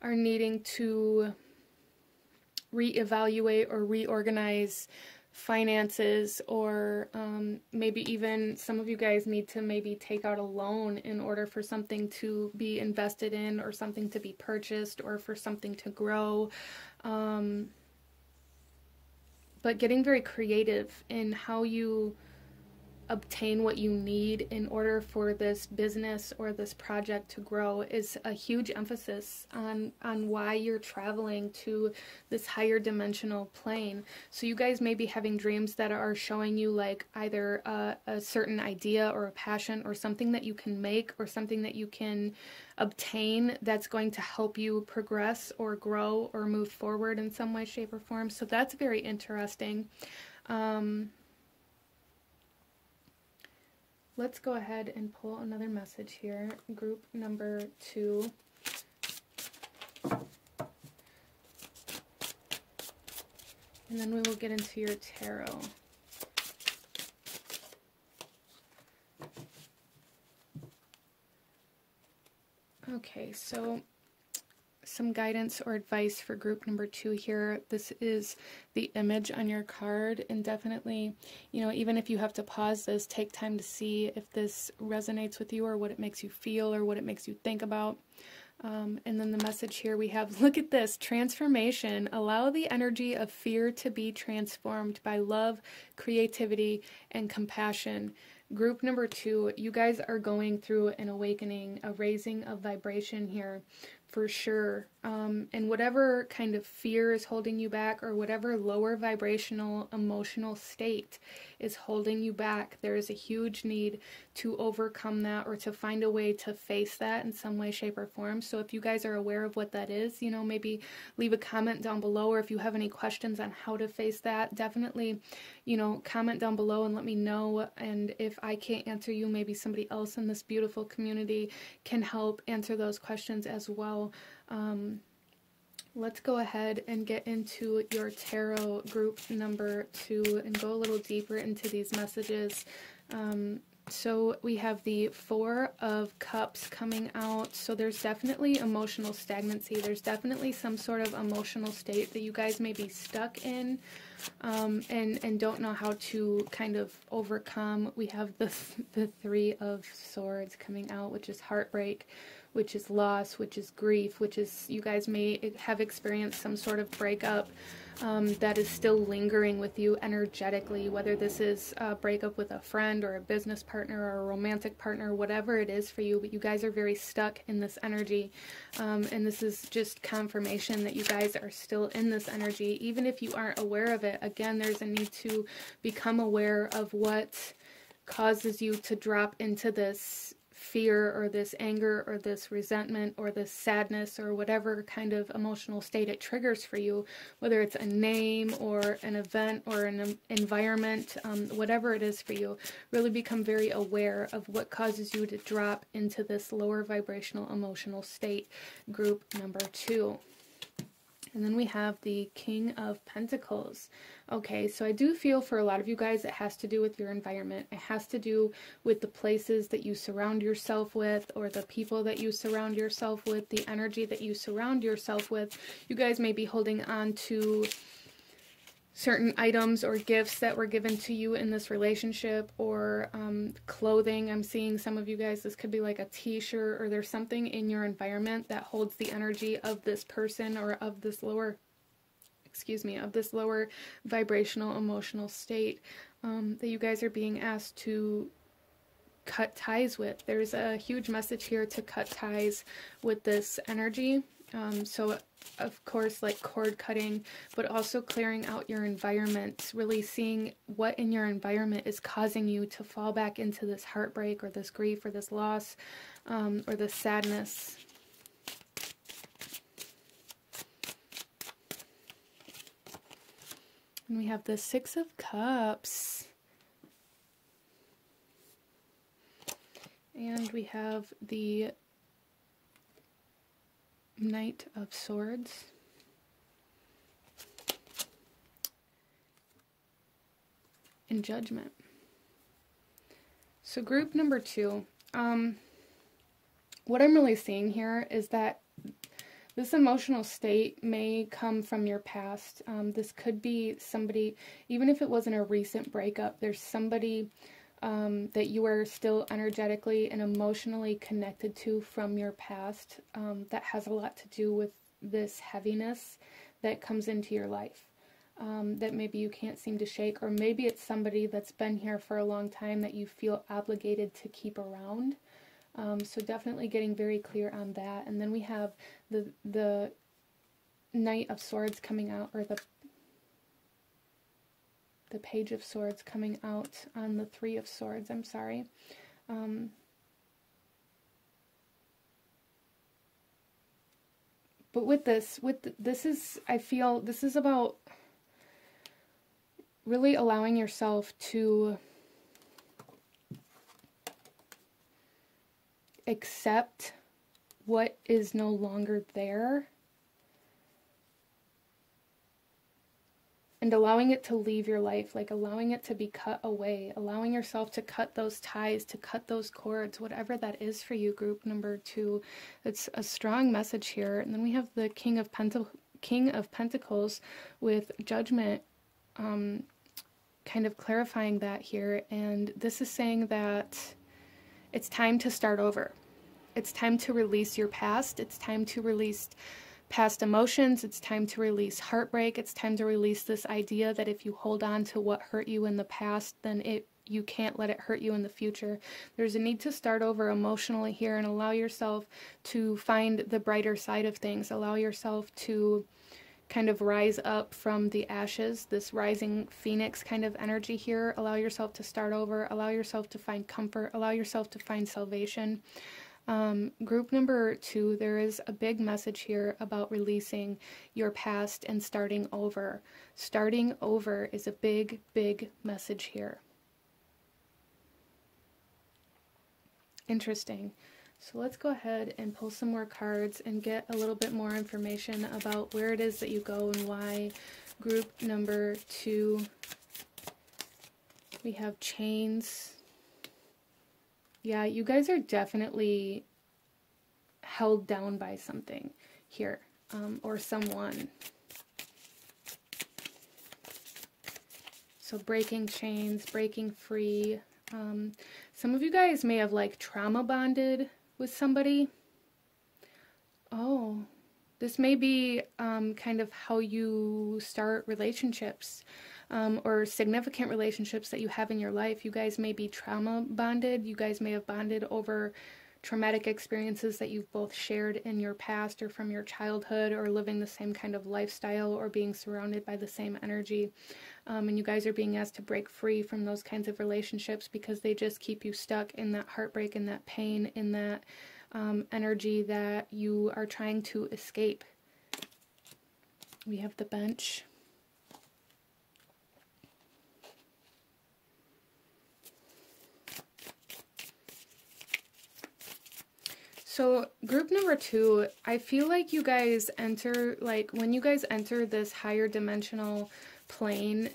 are needing to reevaluate or reorganize finances, or maybe even some of you guys need to maybe take out a loan in order for something to be invested in, or something to be purchased, or for something to grow. But getting very creative in how you obtain what you need in order for this business or this project to grow is a huge emphasis on why you're traveling to this higher dimensional plane. So you guys may be having dreams that are showing you like either a certain idea or a passion or something that you can make or something that you can obtain that's going to help you progress or grow or move forward in some way, shape, or form. So that's very interesting. Let's go ahead and pull another message here. Group number 2. And then we will get into your tarot. Okay, so some guidance or advice for group number 2 here. This is the image on your card, and definitely, you know, even if you have to pause this, take time to see if this resonates with you or what it makes you feel or what it makes you think about. And then the message here we have, look at this, transformation. Allow the energy of fear to be transformed by love, creativity, and compassion. Group number 2, you guys are going through an awakening, a raising of vibration here, for sure. And whatever kind of fear is holding you back, or whatever lower vibrational emotional state is holding you back, there is a huge need to overcome that, or to find a way to face that in some way, shape, or form. So if you guys are aware of what that is, you know, maybe leave a comment down below, or if you have any questions on how to face that, definitely, you know, comment down below and let me know. And if I can't answer you, maybe somebody else in this beautiful community can help answer those questions as well. Let's go ahead and get into your tarot, group number 2, and go a little deeper into these messages. So we have the 4 of Cups coming out. So there's definitely emotional stagnancy. There's definitely some sort of emotional state that you guys may be stuck in, and don't know how to kind of overcome. We have the 3 of Swords coming out, which is heartbreak, which is loss, which is grief, which is you guys may have experienced some sort of breakup that is still lingering with you energetically, whether this is a breakup with a friend or a business partner or a romantic partner, whatever it is for you, but you guys are very stuck in this energy, and this is just confirmation that you guys are still in this energy, even if you aren't aware of it. Again, there's a need to become aware of what causes you to drop into this fear or this anger or this resentment or this sadness or whatever kind of emotional state it triggers for you, whether it's a name or an event or an environment, whatever it is for you. Really become very aware of what causes you to drop into this lower vibrational emotional state, group number 2. And then we have the King of Pentacles. Okay, so I do feel for a lot of you guys it has to do with your environment. It has to do with the places that you surround yourself with, or the people that you surround yourself with, the energy that you surround yourself with. You guys may be holding on to certain items or gifts that were given to you in this relationship, or clothing. I'm seeing some of you guys, this could be like a t-shirt, or there's something in your environment that holds the energy of this person, or of this lower, of this lower vibrational emotional state that you guys are being asked to cut ties with. There's a huge message here to cut ties with this energy. So of course, like cord cutting, but also clearing out your environment, really seeing what in your environment is causing you to fall back into this heartbreak, or this grief, or this loss, or this sadness. And we have the Six of Cups. And we have the Knight of Swords. And Judgment. So group number 2, what I'm really seeing here is that this emotional state may come from your past. This could be somebody, even if it wasn't a recent breakup, there's somebody that you are still energetically and emotionally connected to from your past that has a lot to do with this heaviness that comes into your life, that maybe you can't seem to shake, or maybe it's somebody that's been here for a long time that you feel obligated to keep around. So definitely getting very clear on that. And then we have the Knight of Swords coming out, or the Page of Swords coming out on the Three of Swords, I'm sorry. But with this is, I feel, this is about really allowing yourself to accept what is no longer there, and allowing it to leave your life, like allowing it to be cut away, allowing yourself to cut those ties, to cut those cords, whatever that is for you, group number 2. It's a strong message here. And then we have the King of Pentacles with Judgment, kind of clarifying that here. And this is saying that it's time to start over. It's time to release your past. It's time to release past emotions. It's time to release heartbreak. It's time to release this idea that if you hold on to what hurt you in the past, then you can't let it hurt you in the future. There's a need to start over emotionally here and allow yourself to find the brighter side of things. Allow yourself to kind of rise up from the ashes, this rising phoenix kind of energy here. Allow yourself to start over. Allow yourself to find comfort. Allow yourself to find salvation. Group number 2, there is a big message here about releasing your past and starting over. Starting over is a big, big message here. Interesting. So let's go ahead and pull some more cards and get a little bit more information about where it is that you go and why. Group number 2, we have chains. Yeah, you guys are definitely held down by something here, or someone. So breaking chains, breaking free. Some of you guys may have like trauma bonded with somebody. Oh, this may be kind of how you start relationships. Or significant relationships that you have in your life. You guys may be trauma bonded. You guys may have bonded over traumatic experiences that you've both shared in your past, or from your childhood, or living the same kind of lifestyle, or being surrounded by the same energy. And you guys are being asked to break free from those kinds of relationships because they just keep you stuck in that heartbreak, in that pain, in that energy that you are trying to escape. We have the Bench. So group number 2, I feel like you guys enter, like when you guys enter this higher dimensional plane,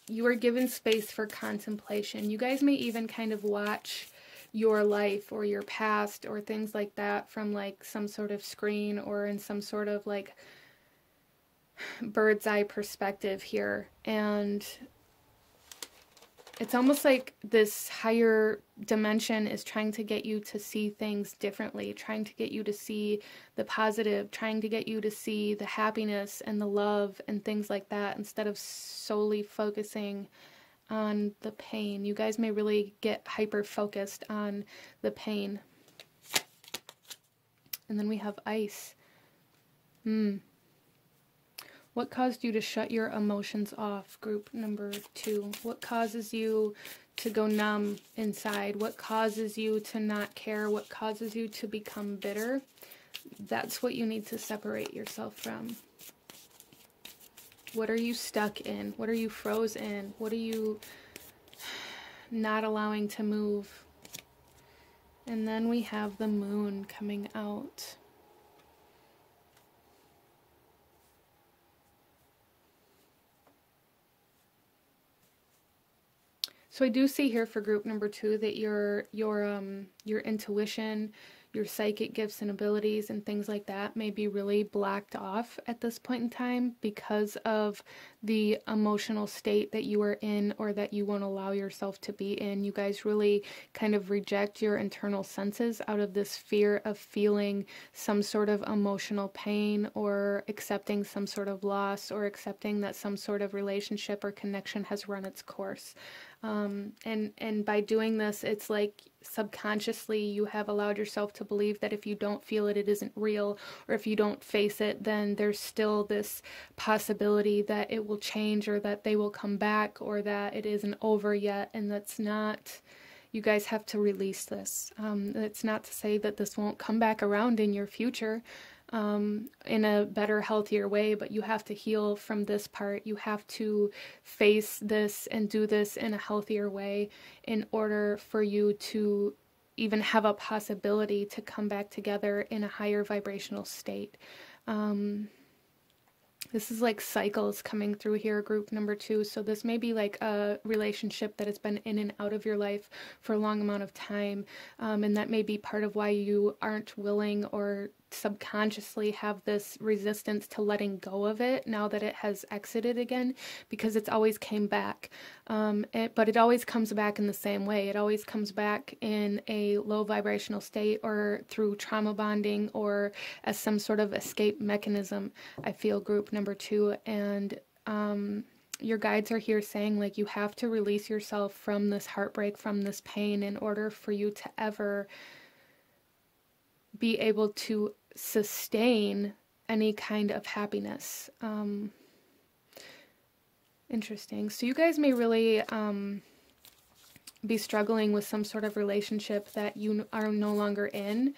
you are given space for contemplation. You guys may even kind of watch your life or your past or things like that from like some sort of screen or in some sort of like bird's eye perspective here. And it's almost like this higher dimension is trying to get you to see things differently, trying to get you to see the positive, trying to get you to see the happiness and the love and things like that instead of solely focusing on the pain. You guys may really get hyper focused on the pain. And then we have ice. What caused you to shut your emotions off, group number 2? What causes you to go numb inside? What causes you to not care? What causes you to become bitter? That's what you need to separate yourself from. What are you stuck in? What are you froze in? What are you not allowing to move? And then we have the moon coming out. So I do see here for group number 2 that your intuition, your psychic gifts and abilities and things like that may be really blocked off at this point in time because of the emotional state that you are in or that you won't allow yourself to be in. You guys really kind of reject your internal senses out of this fear of feeling some sort of emotional pain or accepting some sort of loss or accepting that some sort of relationship or connection has run its course. And by doing this, it's like subconsciously you have allowed yourself to believe that if you don't feel it, it isn't real, or if you don't face it, then there's still this possibility that it will change or that they will come back or that it isn't over yet. And that's not, you guys have to release this. It's not to say that this won't come back around in your future. In a better, healthier way, but you have to heal from this part. You have to face this and do this in a healthier way in order for you to even have a possibility to come back together in a higher vibrational state. This is like cycles coming through here, group number 2. So this may be like a relationship that has been in and out of your life for a long amount of time. And that may be part of why you aren't willing or subconsciously have this resistance to letting go of it now that it has exited again, because it's always came back. But it always comes back in the same way. It always comes back in a low vibrational state or through trauma bonding or as some sort of escape mechanism, I feel, group number 2. And your guides are here saying like you have to release yourself from this heartbreak, from this pain, in order for you to ever be able to sustain any kind of happiness. Interesting. So you guys may really be struggling with some sort of relationship that you are no longer in.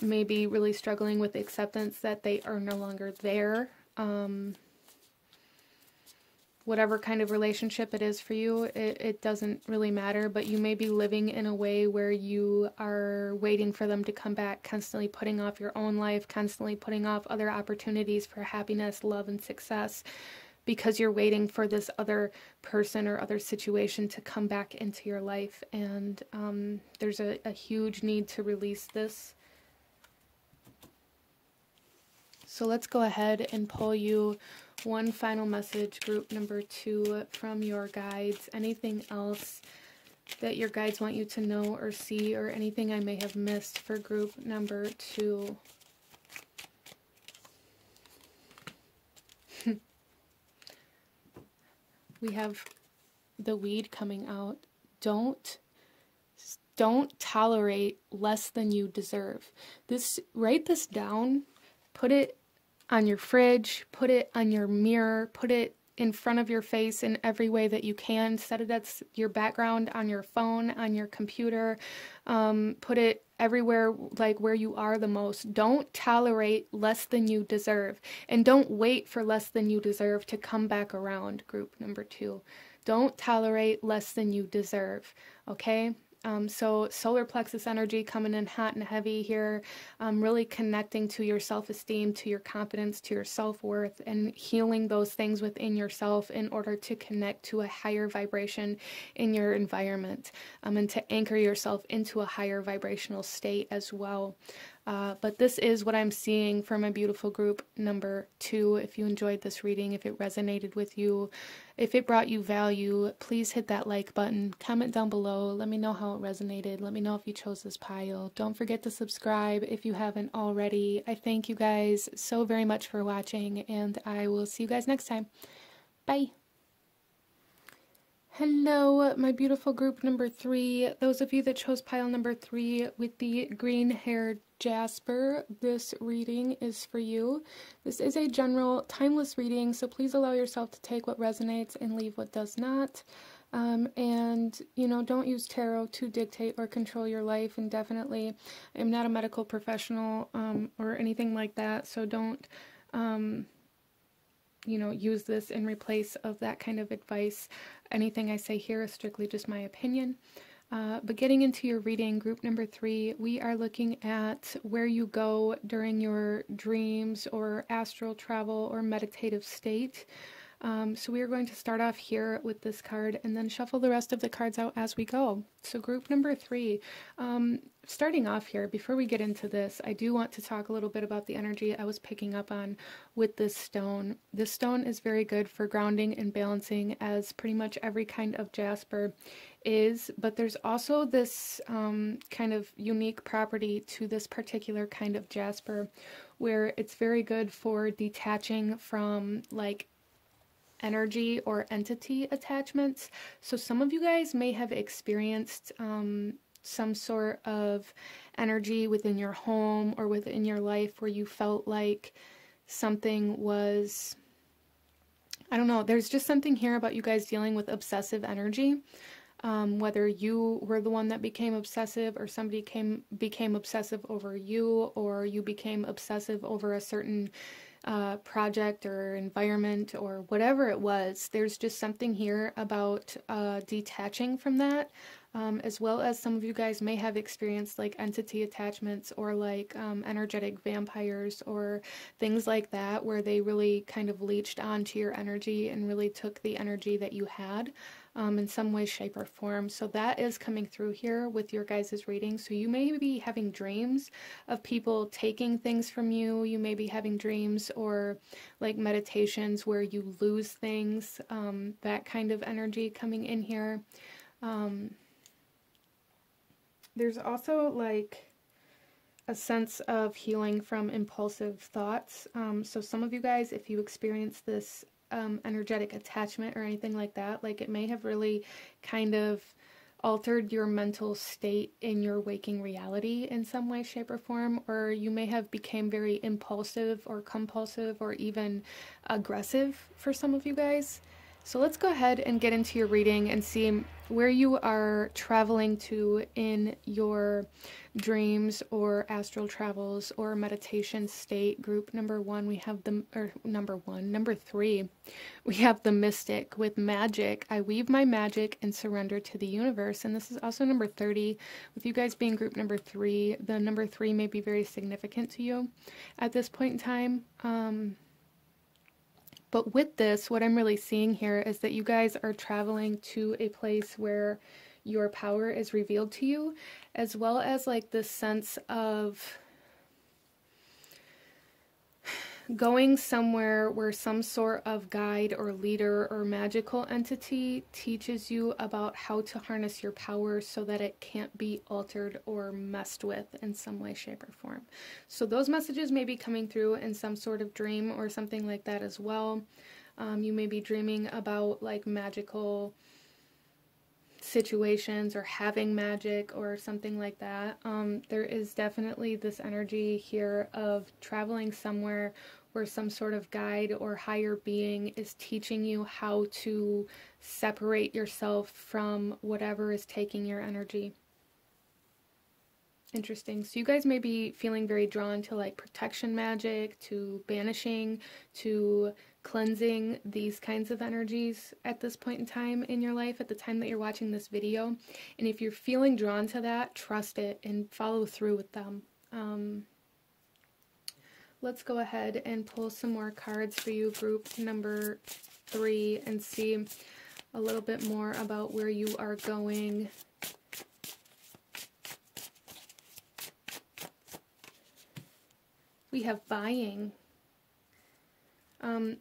Maybe really struggling with acceptance that they are no longer there. Whatever kind of relationship it is for you, it doesn't really matter, but you may be living in a way where you are waiting for them to come back, constantly putting off your own life, constantly putting off other opportunities for happiness, love, and success, because you're waiting for this other person or other situation to come back into your life. And there's a huge need to release this. So let's go ahead and pull you one final message, group number 2, from your guides. Anything else that your guides want you to know or see, or anything I may have missed for group number 2. We have the weed coming out. Don't tolerate less than you deserve. Write this down. Put it on your fridge, put it on your mirror, put it in front of your face in every way that you can. Set it as your background on your phone, on your computer. Put it everywhere, like where you are the most. Don't tolerate less than you deserve. And don't wait for less than you deserve to come back around, group number 2. Don't tolerate less than you deserve, okay? So solar plexus energy coming in hot and heavy here, really connecting to your self-esteem, to your confidence, to your self-worth, and healing those things within yourself in order to connect to a higher vibration in your environment, and to anchor yourself into a higher vibrational state as well. But this is what I'm seeing for my beautiful group number 2. If you enjoyed this reading, if it resonated with you, if it brought you value, please hit that like button, comment down below, let me know how it resonated, let me know if you chose this pile. Don't forget to subscribe if you haven't already. I thank you guys so very much for watching, and I will see you guys next time. Bye! Hello, my beautiful group number 3. Those of you that chose pile number 3 with the green-haired Jasper, this reading is for you. This is a general, timeless reading, so please allow yourself to take what resonates and leave what does not. And, you know, don't use tarot to dictate or control your life, and definitely, I'm not a medical professional or anything like that, so don't, you know, use this in replace of that kind of advice. Anything I say here is strictly just my opinion. But getting into your reading, group number 3, we are looking at where you go during your dreams or astral travel or meditative state. So we are going to start off here with this card and then shuffle the rest of the cards out as we go. So group number 3, starting off here, before we get into this, I do want to talk a little bit about the energy I was picking up on with this stone. This stone is very good for grounding and balancing, as pretty much every kind of jasper is, but there's also this kind of unique property to this particular kind of jasper where it's very good for detaching from like energy or entity attachments. So some of you guys may have experienced some sort of energy within your home or within your life where you felt like something was, I don't know, there's just something here about you guys dealing with obsessive energy. Whether you were the one that became obsessive or somebody became obsessive over you, or you became obsessive over a certain project or environment or whatever it was, there's just something here about detaching from that, as well as some of you guys may have experienced like entity attachments or like energetic vampires or things like that, where they really kind of leached onto your energy and really took the energy that you had in some way, shape, or form. So that is coming through here with your guys' reading. So you may be having dreams of people taking things from you. You may be having dreams or like meditations where you lose things, that kind of energy coming in here. There's also like a sense of healing from impulsive thoughts. So some of you guys, if you experience this energetic attachment or anything like that, like it may have really kind of altered your mental state in your waking reality in some way, shape, or form, or you may have become very impulsive or compulsive or even aggressive for some of you guys. So let's go ahead and get into your reading and see where you are traveling to in your dreams or astral travels or meditation state. Group number 1, we have the, or number 3, we have the Mystic with magic. I weave my magic and surrender to the universe. And this is also number 30. With you guys being group number 3, the number 3 may be very significant to you at this point in time. But with this, what I'm really seeing here is that you guys are traveling to a place where your power is revealed to you, as well as like this sense of going somewhere where some sort of guide or leader or magical entity teaches you about how to harness your power so that it can't be altered or messed with in some way, shape, or form. So those messages may be coming through in some sort of dream or something like that as well. You may be dreaming about like magical situations or having magic or something like that. There is definitely this energy here of traveling somewhere where some sort of guide or higher being is teaching you how to separate yourself from whatever is taking your energy. Interesting. So you guys may be feeling very drawn to like protection magic, to banishing, to cleansing, these kinds of energies at this point in time in your life, at the time that you're watching this video. And if you're feeling drawn to that, trust it and follow through with them. Let's go ahead and pull some more cards for you, group number 3, and see a little bit more about where you are going. We have buying.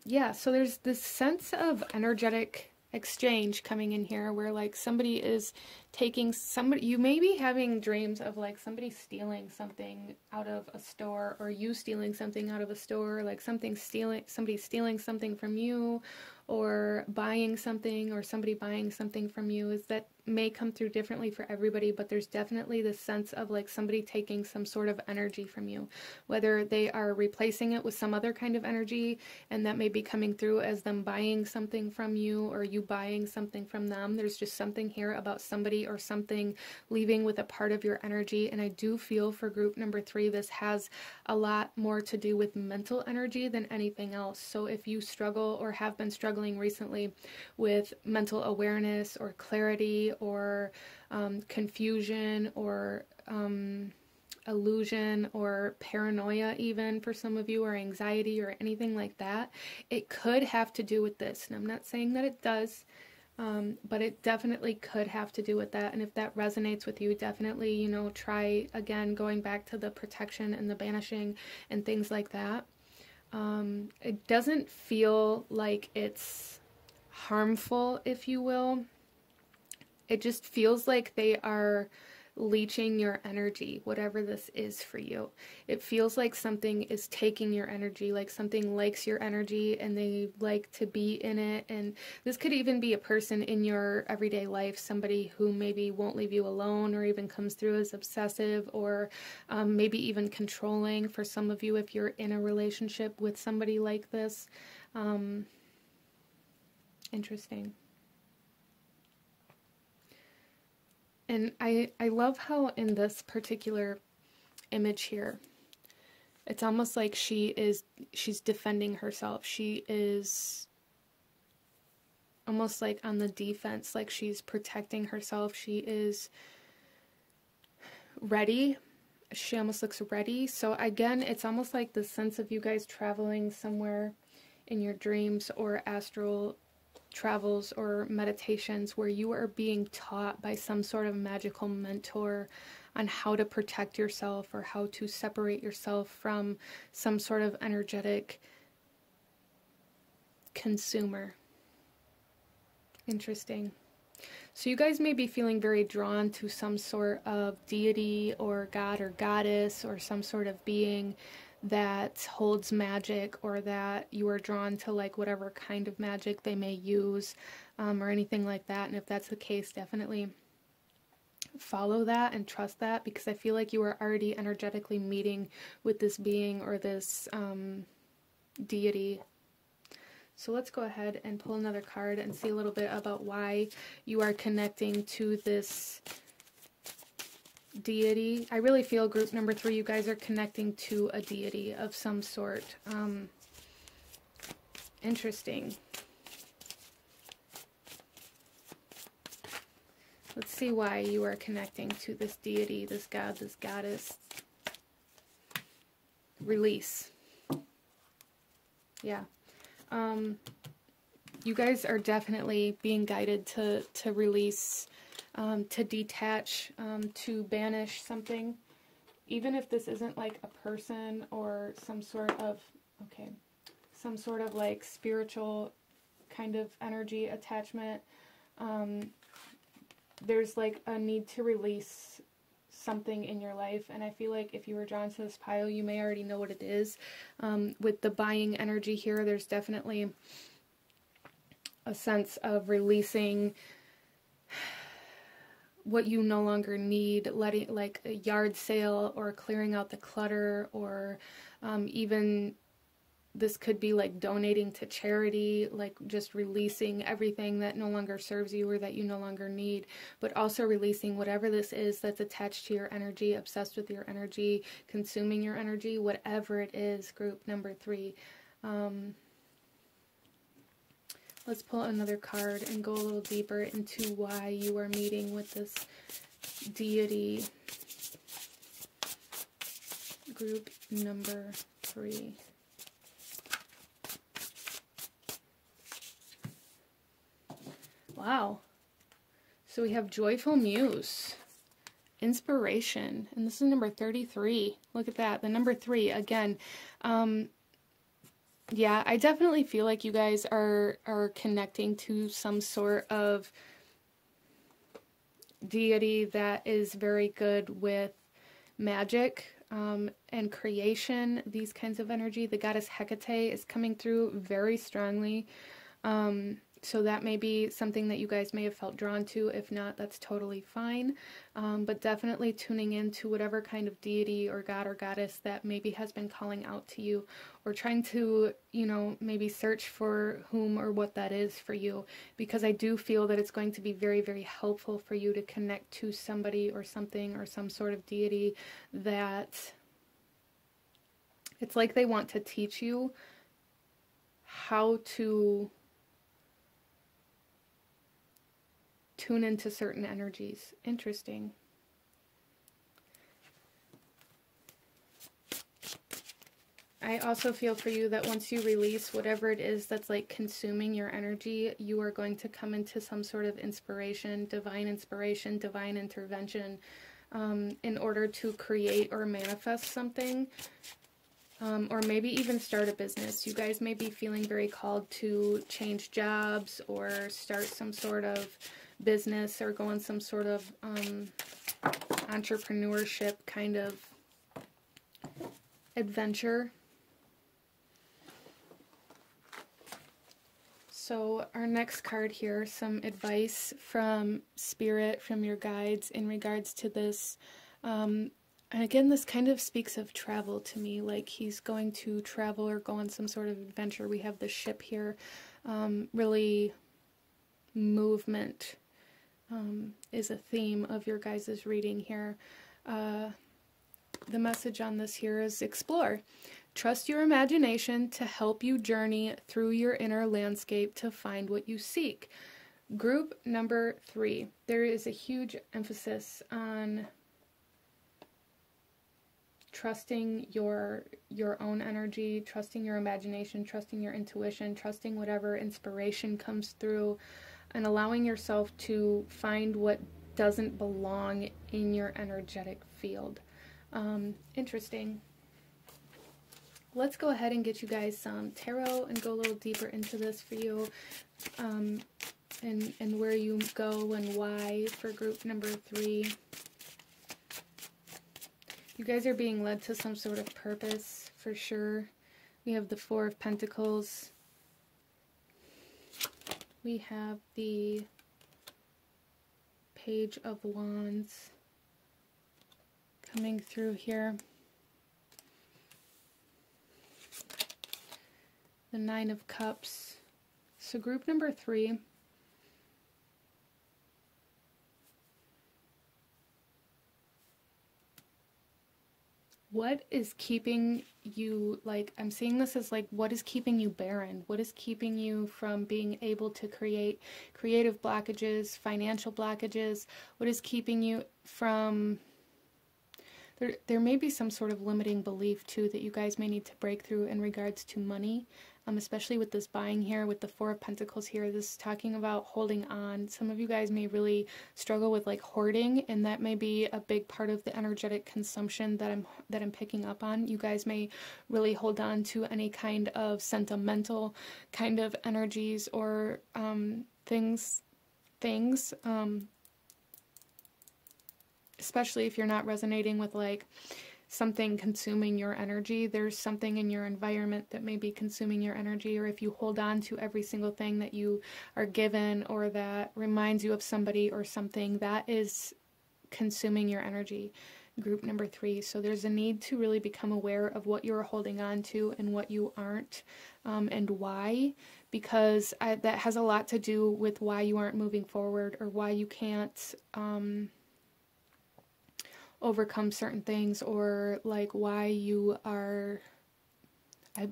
Yeah, so there's this sense of energetic exchange coming in here where like somebody is taking somebody, you may be having dreams of like somebody stealing something out of a store, or you stealing something out of a store, like somebody stealing something from you, or buying something, or somebody buying something from you. Is that may come through differently for everybody, but there's definitely this sense of like somebody taking some sort of energy from you, whether they are replacing it with some other kind of energy, and that may be coming through as them buying something from you or you buying something from them. There's just something here about somebody or something leaving with a part of your energy, and I do feel for group number 3 this has a lot more to do with mental energy than anything else. So if you struggle or have been struggling recently with mental awareness or clarity or confusion or illusion or paranoia, even for some of you, or anxiety or anything like that, it could have to do with this. And I'm not saying that it does, but it definitely could have to do with that. And if that resonates with you, definitely, you know, try again going back to the protection and the banishing and things like that. It doesn't feel like it's harmful, if you will. It just feels like they are leeching your energy, whatever this is for you. It feels like something is taking your energy, like something likes your energy and they like to be in it. And this could even be a person in your everyday life, somebody who maybe won't leave you alone, or even comes through as obsessive, or maybe even controlling for some of you if you're in a relationship with somebody like this. Interesting. And I love how in this particular image here, it's almost like she's defending herself. She is almost like on the defense, like she's protecting herself. She is ready. She almost looks ready. So again, it's almost like the sense of you guys traveling somewhere in your dreams or astral travels or meditations where you are being taught by some sort of magical mentor on how to protect yourself or how to separate yourself from some sort of energetic consumer. Interesting. So you guys may be feeling very drawn to some sort of deity or god or goddess or some sort of being that holds magic, or that you are drawn to like whatever kind of magic they may use, or anything like that. And if that's the case, definitely follow that and trust that, because I feel like you are already energetically meeting with this being or this deity. So let's go ahead and pull another card and see a little bit about why you are connecting to this deity. I really feel group number 3, you guys are connecting to a deity of some sort. Interesting. Let's see why you are connecting to this deity, this god, this goddess. Release. Yeah. You guys are definitely being guided to release, to detach, to banish something. Even if this isn't like a person or some sort of, some sort of like spiritual kind of energy attachment, there's like a need to release something in your life. And I feel like if you were drawn to this pile, you may already know what it is. With the buying energy here, there's definitely a sense of releasing what you no longer need, letting, like a yard sale or clearing out the clutter, or even this could be like donating to charity, like just releasing everything that no longer serves you or that you no longer need, but also releasing whatever this is that's attached to your energy, obsessed with your energy, consuming your energy, whatever it is, group number 3. Let's pull another card and go a little deeper into why you are meeting with this deity. Group number 3. Wow. So we have Joyful Muse, Inspiration, and this is number 33. Look at that, the number 3 again. Yeah, I definitely feel like you guys are connecting to some sort of deity that is very good with magic and creation, these kinds of energy. The goddess Hecate is coming through very strongly. So that may be something that you guys may have felt drawn to. If not, that's totally fine. But definitely tuning into whatever kind of deity or god or goddess that maybe has been calling out to you, or trying to, you know, maybe search for whom or what that is for you. Because I do feel that it's going to be very, very helpful for you to connect to somebody or something or some sort of deity that it's like they want to teach you how to tune into certain energies. Interesting. I also feel for you that once you release whatever it is that's like consuming your energy, you are going to come into some sort of inspiration, divine intervention, in order to create or manifest something, or maybe even start a business. You guys may be feeling very called to change jobs or start some sort of business or go on some sort of entrepreneurship kind of adventure. So our next card here, some advice from Spirit, from your guides in regards to this. And again, this kind of speaks of travel to me, like he's going to travel or go on some sort of adventure. We have the ship here, really movement is a theme of your guys' reading here. The message on this here is explore. Trust your imagination to help you journey through your inner landscape to find what you seek. Group number 3. There is a huge emphasis on trusting your own energy, trusting your imagination, trusting your intuition, trusting whatever inspiration comes through, and allowing yourself to find what doesn't belong in your energetic field. Interesting. Let's go ahead and get you guys some tarot and go a little deeper into this for you, and where you go and why for group number 3. You guys are being led to some sort of purpose for sure. We have the 4 of Pentacles. We have the Page of Wands coming through here. The 9 of Cups. So group number 3. What is keeping you, like, I'm seeing this as like, what is keeping you barren? What is keeping you from being able to create creative blockages, financial blockages? What is keeping you from, there may be some sort of limiting belief too that you guys may need to break through in regards to money. Especially with this buying here, with the 4 of Pentacles here, this is talking about holding on. Some of you guys may really struggle with like hoarding, and that may be a big part of the energetic consumption that I'm picking up on. You guys may really hold on to any kind of sentimental kind of energies or things, especially if you're not resonating with like something consuming your energy. There's something in your environment that may be consuming your energy, or if you hold on to every single thing that you are given or that reminds you of somebody or something, that is consuming your energy. group number 3. So there's a need to really become aware of what you're holding on to and what you aren't, and why, because that has a lot to do with why you aren't moving forward, or why you can't overcome certain things, or like why you are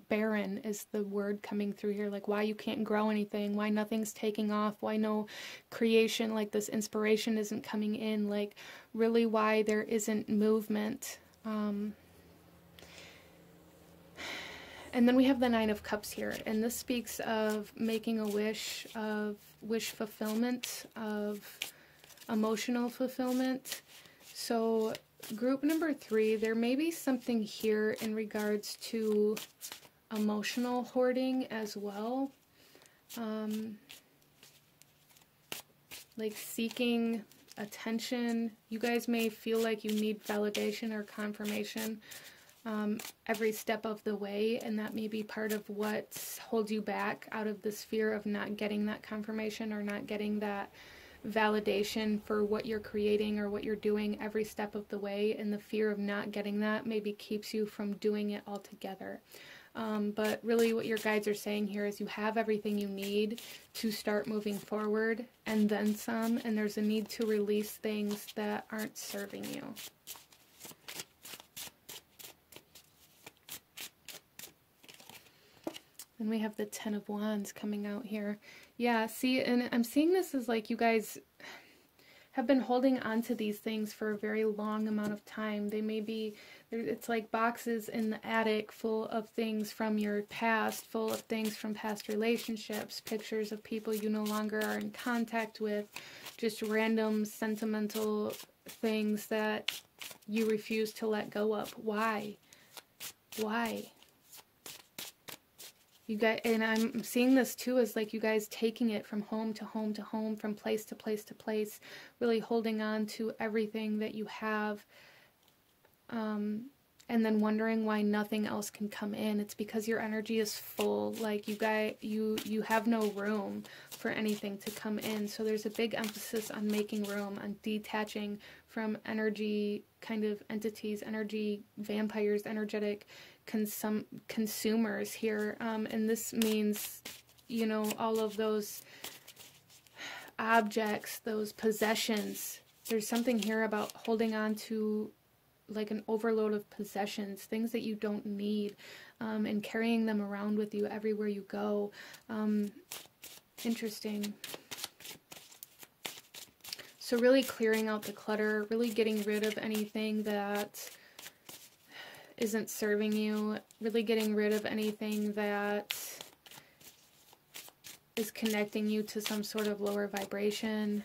barren is the word coming through here, like why you can't grow anything, why nothing's taking off, why no creation, like this inspiration isn't coming in, like really why there isn't movement. And then we have the Nine of Cups here, and this speaks of making a wish, of wish fulfillment, of emotional fulfillment. So group number 3, there may be something here in regards to emotional hoarding as well. Like seeking attention. You guys may feel like you need validation or confirmation every step of the way, and that may be part of what holds you back out of this fear of not getting that confirmation or not getting that validation for what you're creating or what you're doing every step of the way, and the fear of not getting that maybe keeps you from doing it altogether. But really what your guides are saying here is you have everything you need to start moving forward, and then some, and there's a need to release things that aren't serving you. And we have the Ten of Wands coming out here. Yeah, see, and I'm seeing this as like you guys have been holding on to these things for a very long amount of time. They may be, it's like boxes in the attic full of things from your past, full of things from past relationships, pictures of people you no longer are in contact with, just random sentimental things that you refuse to let go of. Why? Why? You guys, and I'm seeing this too as like you guys taking it from home to home to home, from place to place to place, really holding on to everything that you have, and then wondering why nothing else can come in. It's because your energy is full. Like you guys, you have no room for anything to come in. So there's a big emphasis on making room, on detaching from energy kind of entities, energy vampires, energetic consumers here, and this means, you know, all of those objects, those possessions. There's something here about holding on to like an overload of possessions, things that you don't need, and carrying them around with you everywhere you go. Interesting. So really clearing out the clutter, really getting rid of anything that isn't serving you, really getting rid of anything that is connecting you to some sort of lower vibration.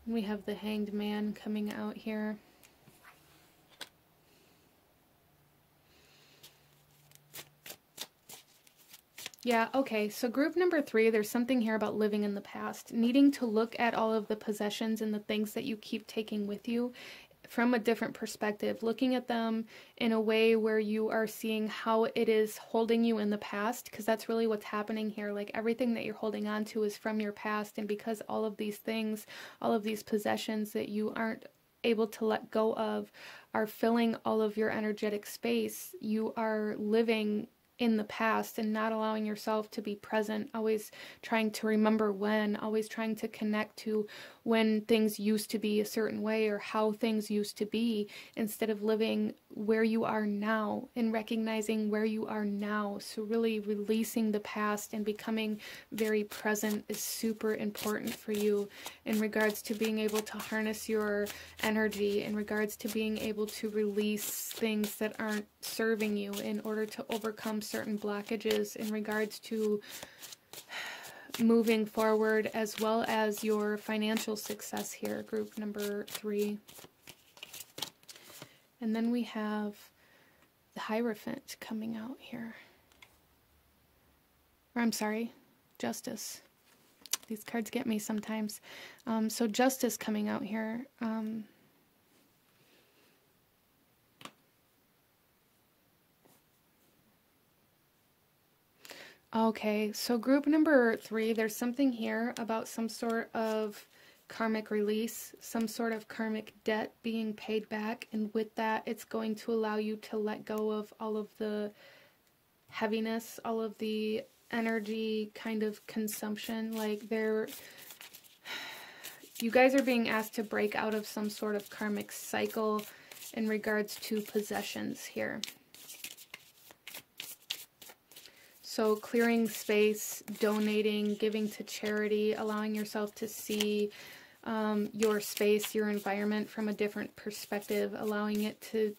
We have the Hanged Man coming out here. Yeah, okay, so group number 3, there's something here about living in the past, needing to look at all of the possessions and the things that you keep taking with you from a different perspective, looking at them in a way where you are seeing how it is holding you in the past, because that's really what's happening here. Like everything that you're holding on to is from your past, and because all of these things, all of these possessions that you aren't able to let go of are filling all of your energetic space, you are living in the past and not allowing yourself to be present, always trying to remember when, always trying to connect to when things used to be a certain way or how things used to be, instead of living where you are now and recognizing where you are now. So really releasing the past and becoming very present is super important for you in regards to being able to harness your energy, in regards to being able to release things that aren't serving you in order to overcome certain blockages, in regards to moving forward, as well as your financial success here, group number 3. And then we have the Hierophant coming out here. Or I'm sorry, Justice. These cards get me sometimes. So Justice coming out here. Okay, so group number 3, there's something here about some sort of karmic release, some sort of karmic debt being paid back, and with that, it's going to allow you to let go of all of the heaviness, all of the energy kind of consumption. Like you guys are being asked to break out of some sort of karmic cycle in regards to possessions here. So clearing space, donating, giving to charity, allowing yourself to see your space, your environment from a different perspective, allowing it to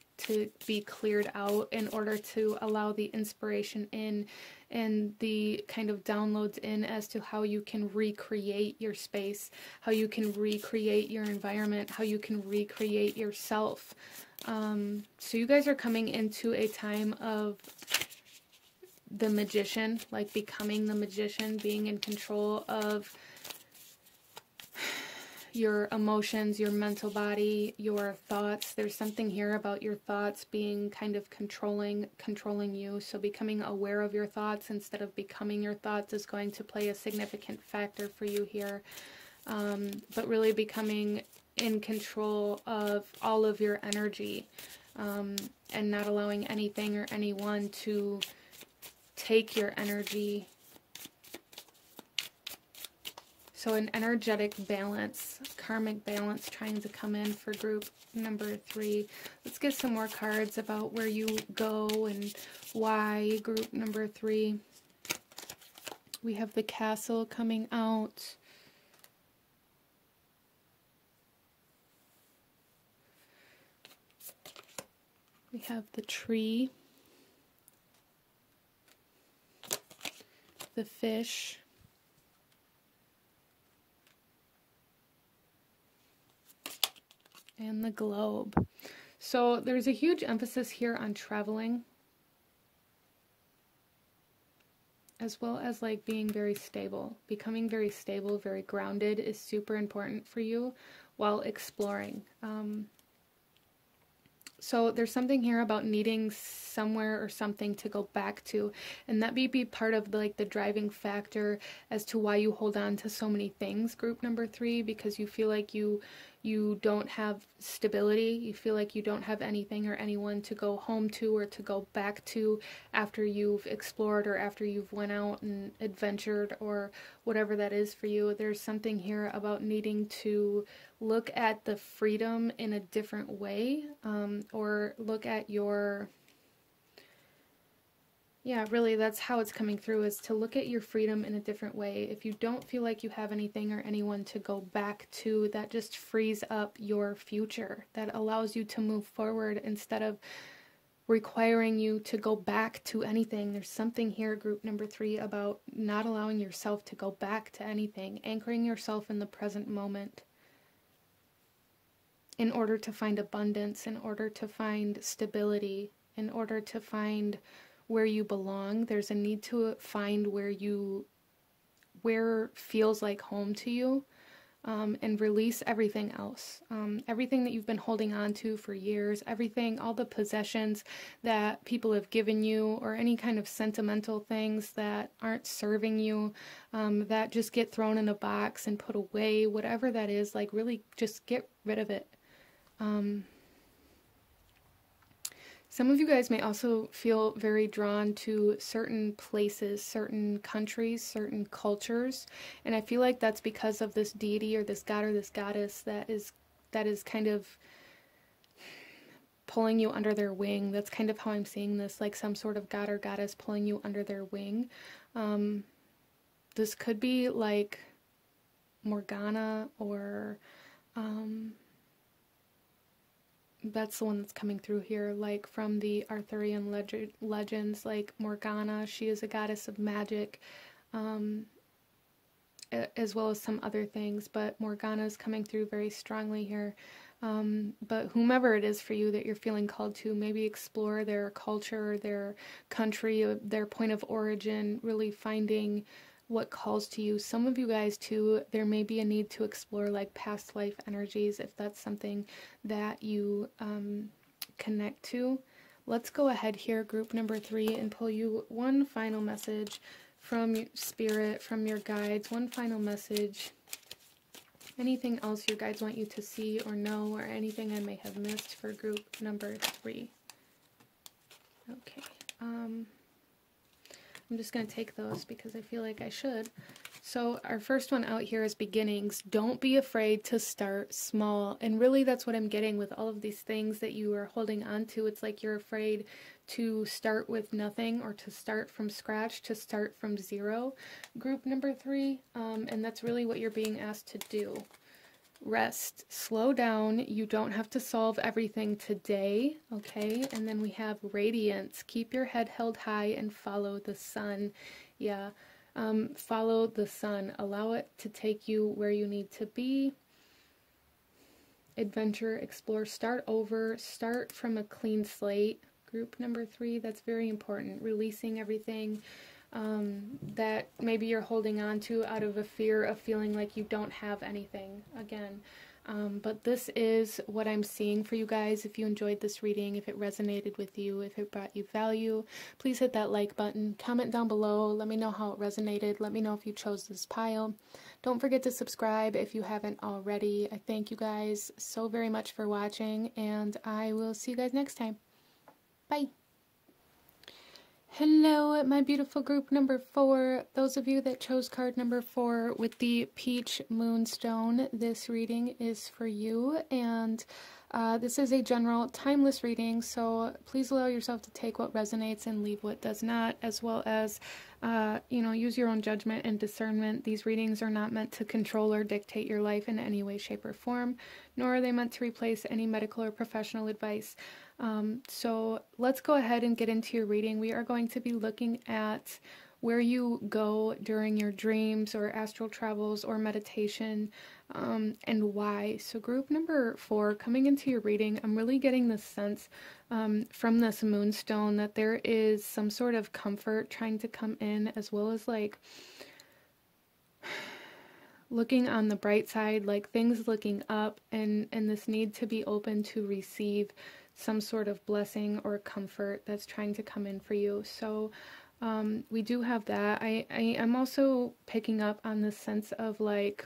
be cleared out in order to allow the inspiration in and the kind of downloads in as to how you can recreate your space, how you can recreate your environment, how you can recreate yourself. So you guys are coming into a time of the magician, like becoming the magician, being in control of your emotions, your mental body, your thoughts. There's something here about your thoughts being kind of controlling you. So becoming aware of your thoughts instead of becoming your thoughts is going to play a significant factor for you here. But really becoming in control of all of your energy, and not allowing anything or anyone to take your energy. So an energetic balance, karmic balance trying to come in for group number 3. Let's get some more cards about where you go and why group number 3. We have the Castle coming out. We have the Tree. The Fish. And the Globe. So there's a huge emphasis here on traveling, as well as like being very stable. Becoming very stable, very grounded is super important for you while exploring. So there's something here about needing somewhere or something to go back to, and that may be part of like the driving factor as to why you hold on to so many things, group number 3, because you feel like you don't have stability, you feel like you don't have anything or anyone to go home to or to go back to after you've explored or after you've went out and adventured or whatever that is for you. There's something here about needing to look at the freedom in a different way, or look at your, yeah, really that's how it's coming through, is to look at your freedom in a different way. If you don't feel like you have anything or anyone to go back to, that just frees up your future. That allows you to move forward instead of requiring you to go back to anything. There's something here, group number 3, about not allowing yourself to go back to anything, anchoring yourself in the present moment in order to find abundance, in order to find stability, in order to find where you belong. There's a need to find where feels like home to you, and release everything else. Everything that you've been holding on to for years, everything, all the possessions that people have given you, or any kind of sentimental things that aren't serving you, that just get thrown in a box and put away, whatever that is, like really just get rid of it. Some of you guys may also feel very drawn to certain places, certain countries, certain cultures, and I feel like that's because of this deity or this god or this goddess that is kind of pulling you under their wing. That's kind of how I'm seeing this, like some sort of god or goddess pulling you under their wing. This could be like Morgana, or that's the one that's coming through here, like from the Arthurian legends, like Morgana. She is a goddess of magic, as well as some other things, but Morgana is coming through very strongly here. But whomever it is for you that you're feeling called to, maybe explore their culture, their country, their point of origin, really finding what calls to you. Some of you guys too, there may be a need to explore like past life energies, if that's something that you connect to. Let's go ahead here, group number 3, and pull you one final message from your spirit, from your guides, one final message Anything else your guides want you to see or know, or anything I may have missed for group number 3? Okay. I'm just going to take those because I feel like I should. So our first one out here is beginnings. Don't be afraid to start small. And really that's what I'm getting with all of these things that you are holding on to. It's like you're afraid to start with nothing, or to start from scratch, to start from zero. Group number 3, and that's really what you're being asked to do. Rest, slow down. You don't have to solve everything today, okay? And then we have radiance. Keep your head held high and follow the sun. Yeah. Follow the sun. Allow it to take you where you need to be. Adventure, explore, start over, start from a clean slate. Group number 3, that's very important. Releasing everything that maybe you're holding on to out of a fear of feeling like you don't have anything again. But this is what I'm seeing for you guys. If you enjoyed this reading, if it resonated with you, if it brought you value, please hit that like button. Comment down below. Let me know how it resonated. Let me know if you chose this pile. Don't forget to subscribe if you haven't already. I thank you guys so very much for watching, and I will see you guys next time. Bye. Hello, my beautiful group number 4. Those of you that chose card number 4 with the peach moonstone, this reading is for you. And this is a general timeless reading, so please allow yourself to take what resonates and leave what does not, as well as use your own judgment and discernment. These readings are not meant to control or dictate your life in any way, shape, or form, nor are they meant to replace any medical or professional advice. So let's go ahead and get into your reading. We are going to be looking at where you go during your dreams or astral travels or meditation, and why. So group number 4, coming into your reading, I'm really getting the sense from this moonstone that there is some sort of comfort trying to come in, as well as like looking on the bright side, like things looking up, and this need to be open to receive some sort of blessing or comfort that's trying to come in for you. So we do have that. I am also picking up on this sense of like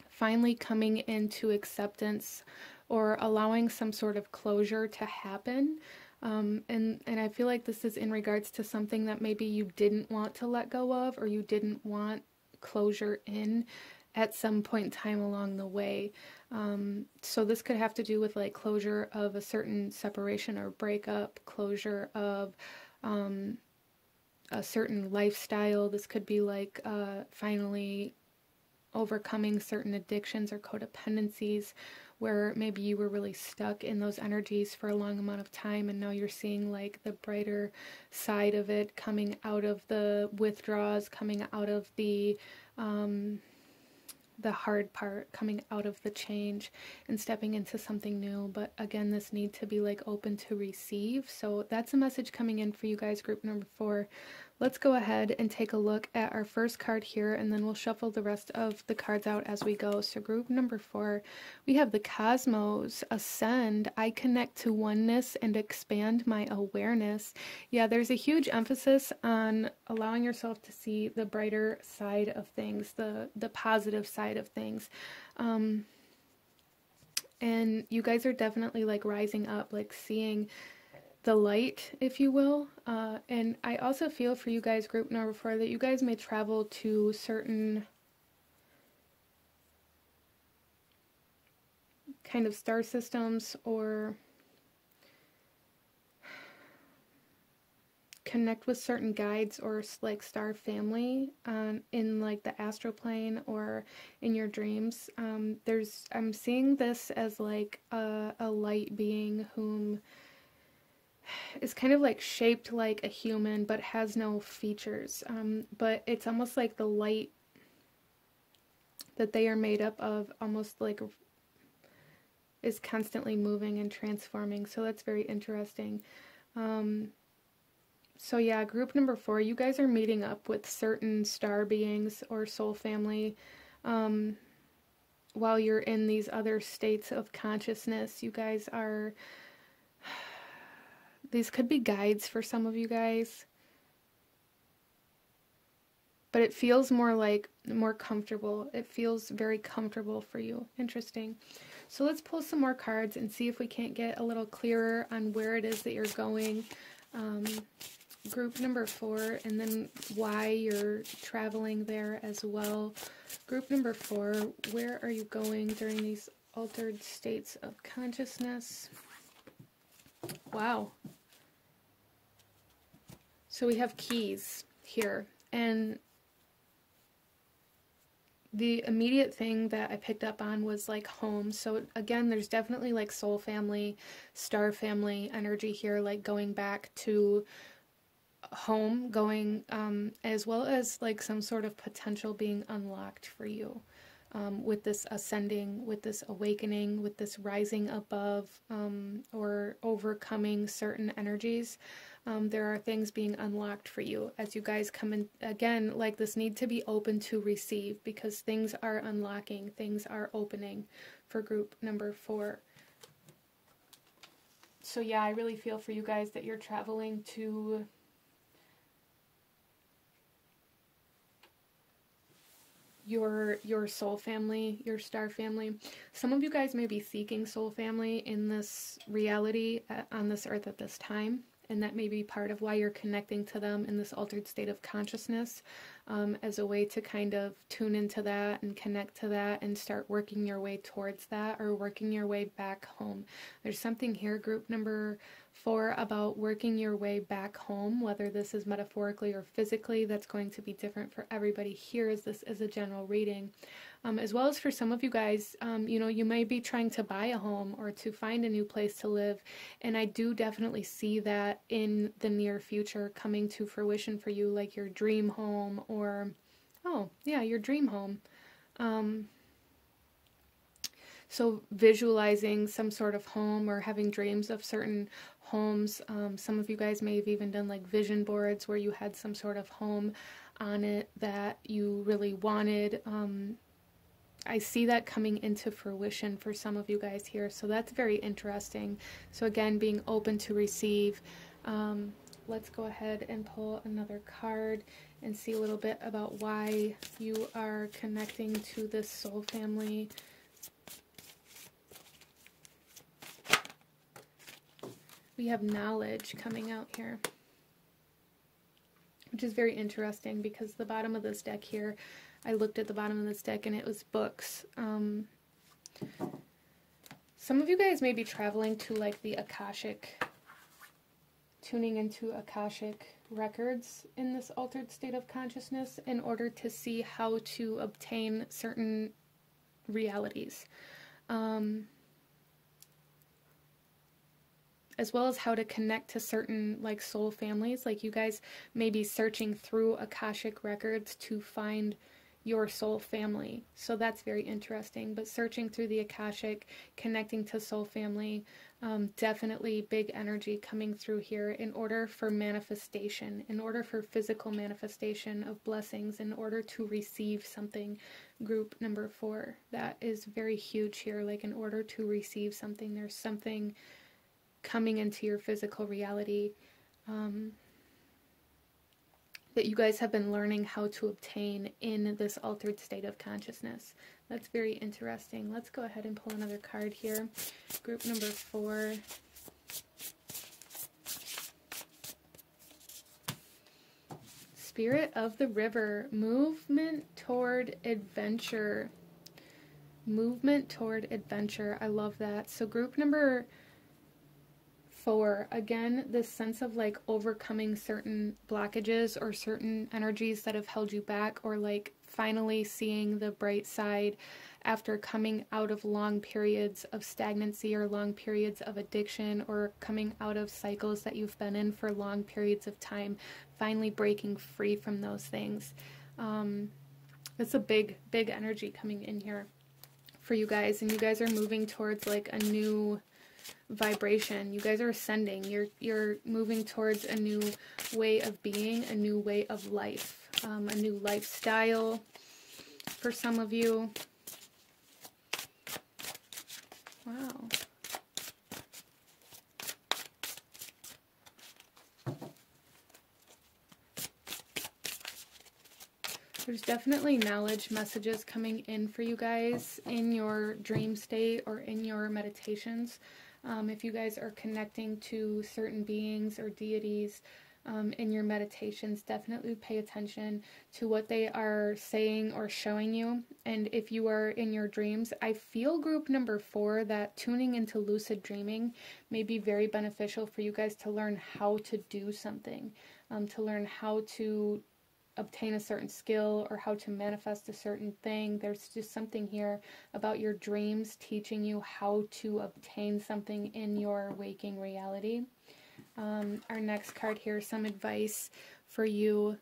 finally coming into acceptance or allowing some sort of closure to happen. And I feel like this is in regards to something that maybe you didn't want to let go of, or you didn't want closure in at some point in time along the way. So this could have to do with like closure of a certain separation or breakup, closure of a certain lifestyle. This could be like finally overcoming certain addictions or codependencies, where maybe you were really stuck in those energies for a long amount of time, and now you're seeing like the brighter side of it, coming out of the withdrawals, coming out of the hard part, coming out of the change and stepping into something new. But again, this need to be like open to receive. So that's a message coming in for you guys, group number 4. Let's go ahead and take a look at our first card here, and then we'll shuffle the rest of the cards out as we go. So group number 4, we have the Cosmos, Ascend. I connect to oneness and expand my awareness. Yeah, there's a huge emphasis on allowing yourself to see the brighter side of things, the positive side of things. And you guys are definitely like rising up, like seeing the light, if you will. And I also feel for you guys, group number 4, that you guys may travel to certain kind of star systems, or connect with certain guides or like star family in like the astral plane or in your dreams. I'm seeing this as like a light being whom is kind of like shaped like a human but has no features, but it's almost like the light that they are made up of almost like is constantly moving and transforming. So that's very interesting. So yeah, group number 4, you guys are meeting up with certain star beings or soul family while you're in these other states of consciousness. You guys are, these could be guides for some of you guys, but it feels more comfortable. It feels very comfortable for you. Interesting. So let's pull some more cards and see if we can't get a little clearer on where it is that you're going. Group number 4, and then why you're traveling there as well. Group number 4, where are you going during these altered states of consciousness? Wow. So we have keys here, and the immediate thing that I picked up on was like home. So again, there's definitely like soul family, star family energy here, like going back to home, going as well as like some sort of potential being unlocked for you with this ascending, with this awakening, with this rising above or overcoming certain energies. There are things being unlocked for you as you guys come in. Again, like this need to be open to receive, because things are unlocking, things are opening for group number 4. So yeah, I really feel for you guys that you're traveling to your soul family, your star family. Some of you guys may be seeking soul family in this reality on this earth at this time, and that may be part of why you're connecting to them in this altered state of consciousness, as a way to kind of tune into that and connect to that and start working your way towards that, or working your way back home. There's something here, group number 4, about working your way back home, whether this is metaphorically or physically. That's going to be different for everybody here, as this is a general reading. As well as for some of you guys, you know, you may be trying to buy a home or to find a new place to live, and I do definitely see that in the near future coming to fruition for you, like your dream home, or, oh, yeah, your dream home. So visualizing some sort of home or having dreams of certain homes. Some of you guys may have even done like vision boards where you had some sort of home on it that you really wanted. I see that coming into fruition for some of you guys here, so that's very interesting. So again, being open to receive. Let's go ahead and pull another card and see a little bit about why you are connecting to this soul family. We have knowledge coming out here, which is very interesting because the bottom of this deck here, I looked at the bottom of this deck and it was books. Some of you guys may be traveling to like the Akashic, tuning into Akashic records in this altered state of consciousness in order to see how to obtain certain realities. As well as how to connect to certain like soul families. Like you guys may be searching through Akashic records to find your soul family. So that's very interesting. But searching through the Akashic, connecting to soul family, definitely big energy coming through here in order for manifestation, in order for physical manifestation of blessings, in order to receive something. Group number 4, that is very huge here. Like in order to receive something, there's something coming into your physical reality that you guys have been learning how to obtain in this altered state of consciousness. That's very interesting. Let's go ahead and pull another card here. Group number 4. Spirit of the River. Movement toward adventure. Movement toward adventure. I love that. So group number 4, again, this sense of like overcoming certain blockages or certain energies that have held you back, or like finally seeing the bright side after coming out of long periods of stagnancy or long periods of addiction, or coming out of cycles that you've been in for long periods of time, finally breaking free from those things. It's a big energy coming in here for you guys, and you guys are moving towards like a new vibration. You guys are ascending. You're moving towards a new way of being, a new way of life, a new lifestyle for some of you. Wow. There's definitely knowledge messages coming in for you guys in your dream state or in your meditations. If you guys are connecting to certain beings or deities in your meditations, definitely pay attention to what they are saying or showing you. And if you are in your dreams, I feel group number 4 that tuning into lucid dreaming may be very beneficial for you guys to learn how to do something, to learn how to obtain a certain skill or how to manifest a certain thing. There's just something here about your dreams teaching you how to obtain something in your waking reality. Our next card here, some advice for you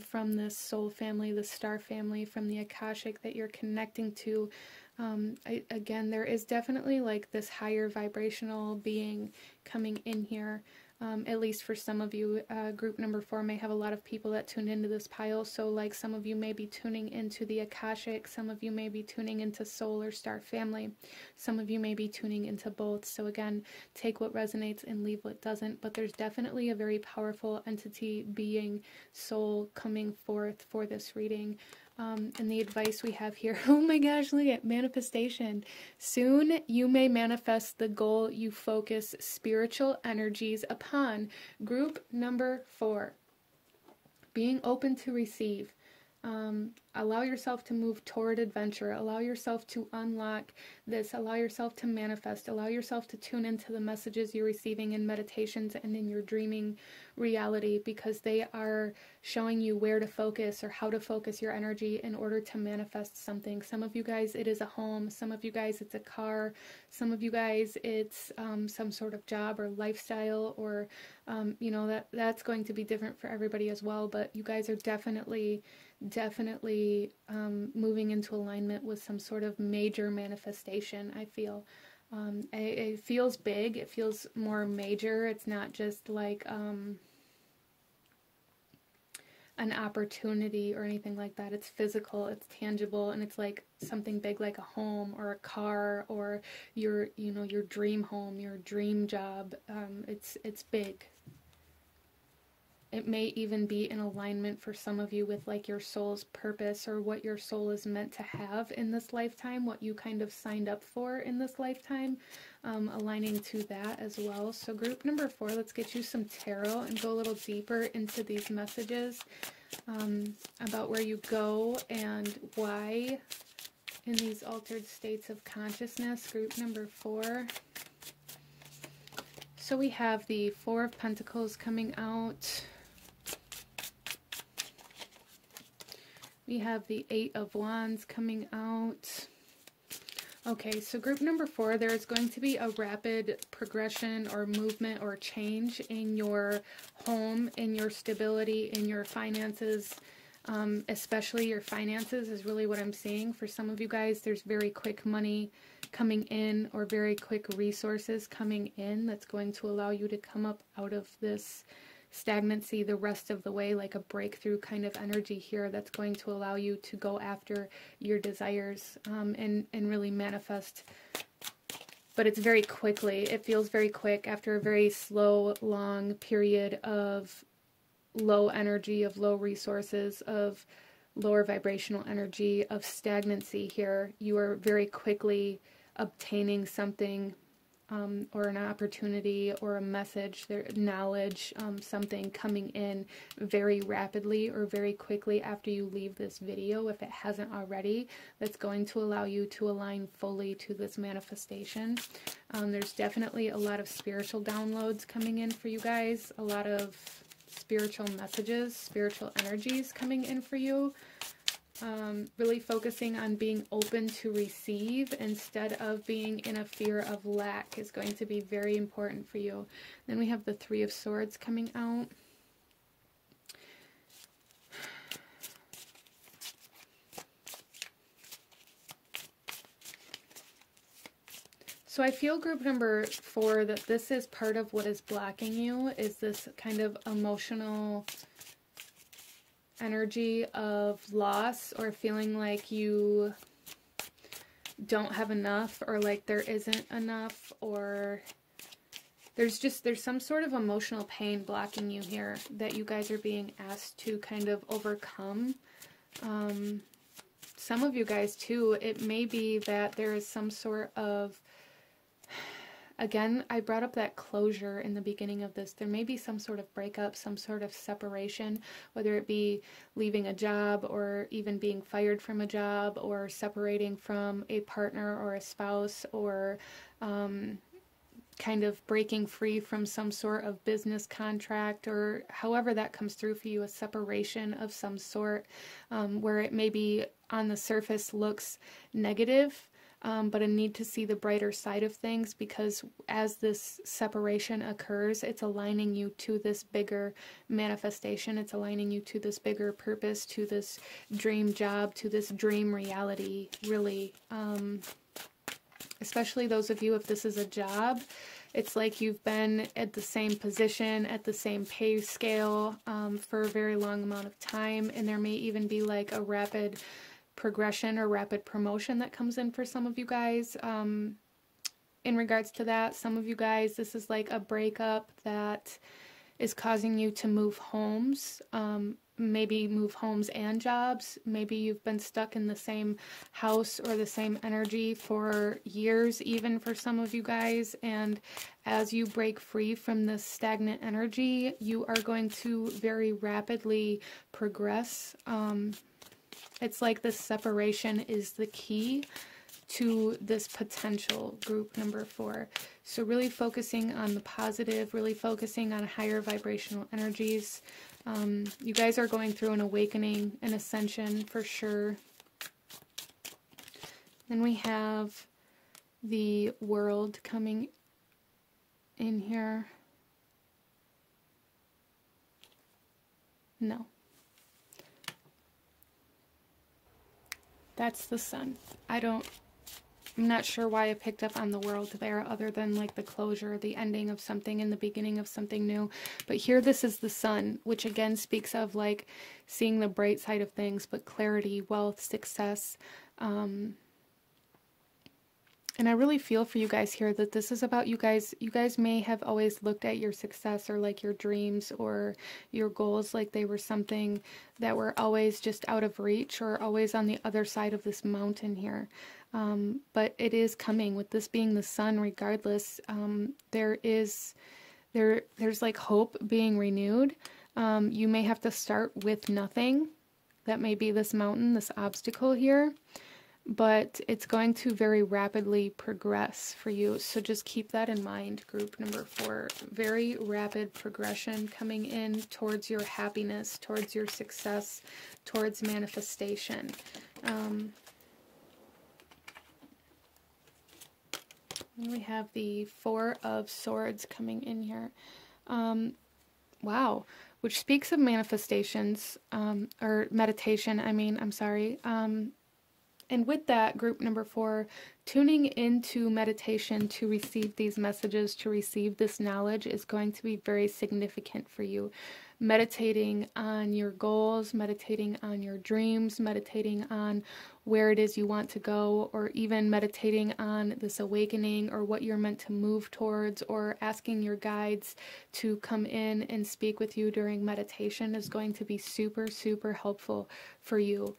from this soul family, the star family, from the Akashic that you're connecting to. Again, there is definitely like this higher vibrational being coming in here. At least for some of you. Group number 4 may have a lot of people that tuned into this pile, so like some of you may be tuning into the Akashic, some of you may be tuning into soul or star family, some of you may be tuning into both. So again, take what resonates and leave what doesn't, but there's definitely a very powerful entity, being, soul coming forth for this reading. And the advice we have here, oh my gosh, look at manifestation. Soon you may manifest the goal you focus spiritual energies upon. Group number 4, being open to receive. Allow yourself to move toward adventure. Allow yourself to unlock this. Allow yourself to manifest. Allow yourself to tune into the messages you're receiving in meditations and in your dreaming reality, because they are showing you where to focus or how to focus your energy in order to manifest something. Some of you guys, it is a home. Some of you guys, it's a car. Some of you guys, it's some sort of job or lifestyle, or you know, that's going to be different for everybody as well. But you guys are definitely moving into alignment with some sort of major manifestation, I feel. It feels big, it feels more major. It's not just like an opportunity or anything like that. It's physical, it's tangible, and it's like something big, like a home or a car or your, you know, your dream home, your dream job. It's big. It may even be in alignment for some of you with like your soul's purpose, or what your soul is meant to have in this lifetime, what you kind of signed up for in this lifetime, aligning to that as well. So group number 4, let's get you some tarot and go a little deeper into these messages about where you go and why in these altered states of consciousness. Group number 4. So we have the 4 of Pentacles coming out. We have the 8 of Wands coming out. Okay, so group number 4, there's going to be a rapid progression or movement or change in your home, in your stability, in your finances, especially your finances is really what I'm seeing. For some of you guys, there's very quick money coming in or very quick resources coming in that's going to allow you to come up out of this stagnancy the rest of the way, like a breakthrough kind of energy here that's going to allow you to go after your desires and really manifest. But it's very quickly. It feels very quick after a very slow, long period of low energy, of low resources, of lower vibrational energy, of stagnancy here. You are very quickly obtaining something or an opportunity or a message, knowledge, something coming in very rapidly or very quickly after you leave this video, if it hasn't already, that's going to allow you to align fully to this manifestation. There's definitely a lot of spiritual downloads coming in for you guys, a lot of spiritual messages, spiritual energies coming in for you. Really focusing on being open to receive instead of being in a fear of lack is going to be very important for you. Then we have the 3 of Swords coming out. So I feel group number 4 that this is part of what is blocking you, is this kind of emotional energy of loss, or feeling like you don't have enough, or like there isn't enough, or there's some sort of emotional pain blocking you here that you guys are being asked to kind of overcome. Some of you guys too, it may be that there is some sort of, again, I brought up that closure in the beginning of this. There may be some sort of breakup, some sort of separation, whether it be leaving a job or even being fired from a job or separating from a partner or a spouse, or kind of breaking free from some sort of business contract, or however that comes through for you, a separation of some sort, where it maybe on the surface looks negative, but a need to see the brighter side of things, because as this separation occurs, it's aligning you to this bigger manifestation. It's aligning you to this bigger purpose, to this dream job, to this dream reality, really. Especially those of you, if this is a job, it's like you've been at the same position, at the same pay scale for a very long amount of time, and there may even be like a rapid progression or rapid promotion that comes in for some of you guys. In regards to that, some of you guys, this is like a breakup that is causing you to move homes, maybe move homes and jobs. Maybe you've been stuck in the same house or the same energy for years, even for some of you guys. And as you break free from this stagnant energy, you are going to very rapidly progress. It's like this separation is the key to this potential, group number 4. So really focusing on the positive, really focusing on higher vibrational energies. You guys are going through an awakening, an ascension for sure. Then we have the World coming in here. No. That's the Sun. I'm not sure why I picked up on the World there, other than like the closure, the ending of something and the beginning of something new. But here this is the Sun, which again speaks of like seeing the bright side of things, but clarity, wealth, success. And I really feel for you guys here that this is about you guys. You guys may have always looked at your success or like your dreams or your goals like they were something that were always just out of reach or always on the other side of this mountain here. But it is coming, with this being the Sun regardless. There's like hope being renewed. You may have to start with nothing. That may be this mountain, this obstacle here. But it's going to very rapidly progress for you. So just keep that in mind, group number 4. Very rapid progression coming in towards your happiness, towards your success, towards manifestation. And we have the 4 of Swords coming in here. Wow. Which speaks of manifestations, or meditation, I'm sorry. And with that, group number 4, tuning into meditation to receive these messages, to receive this knowledge is going to be very significant for you. Meditating on your goals, meditating on your dreams, meditating on where it is you want to go, or even meditating on this awakening or what you're meant to move towards, or asking your guides to come in and speak with you during meditation is going to be super, super helpful for you.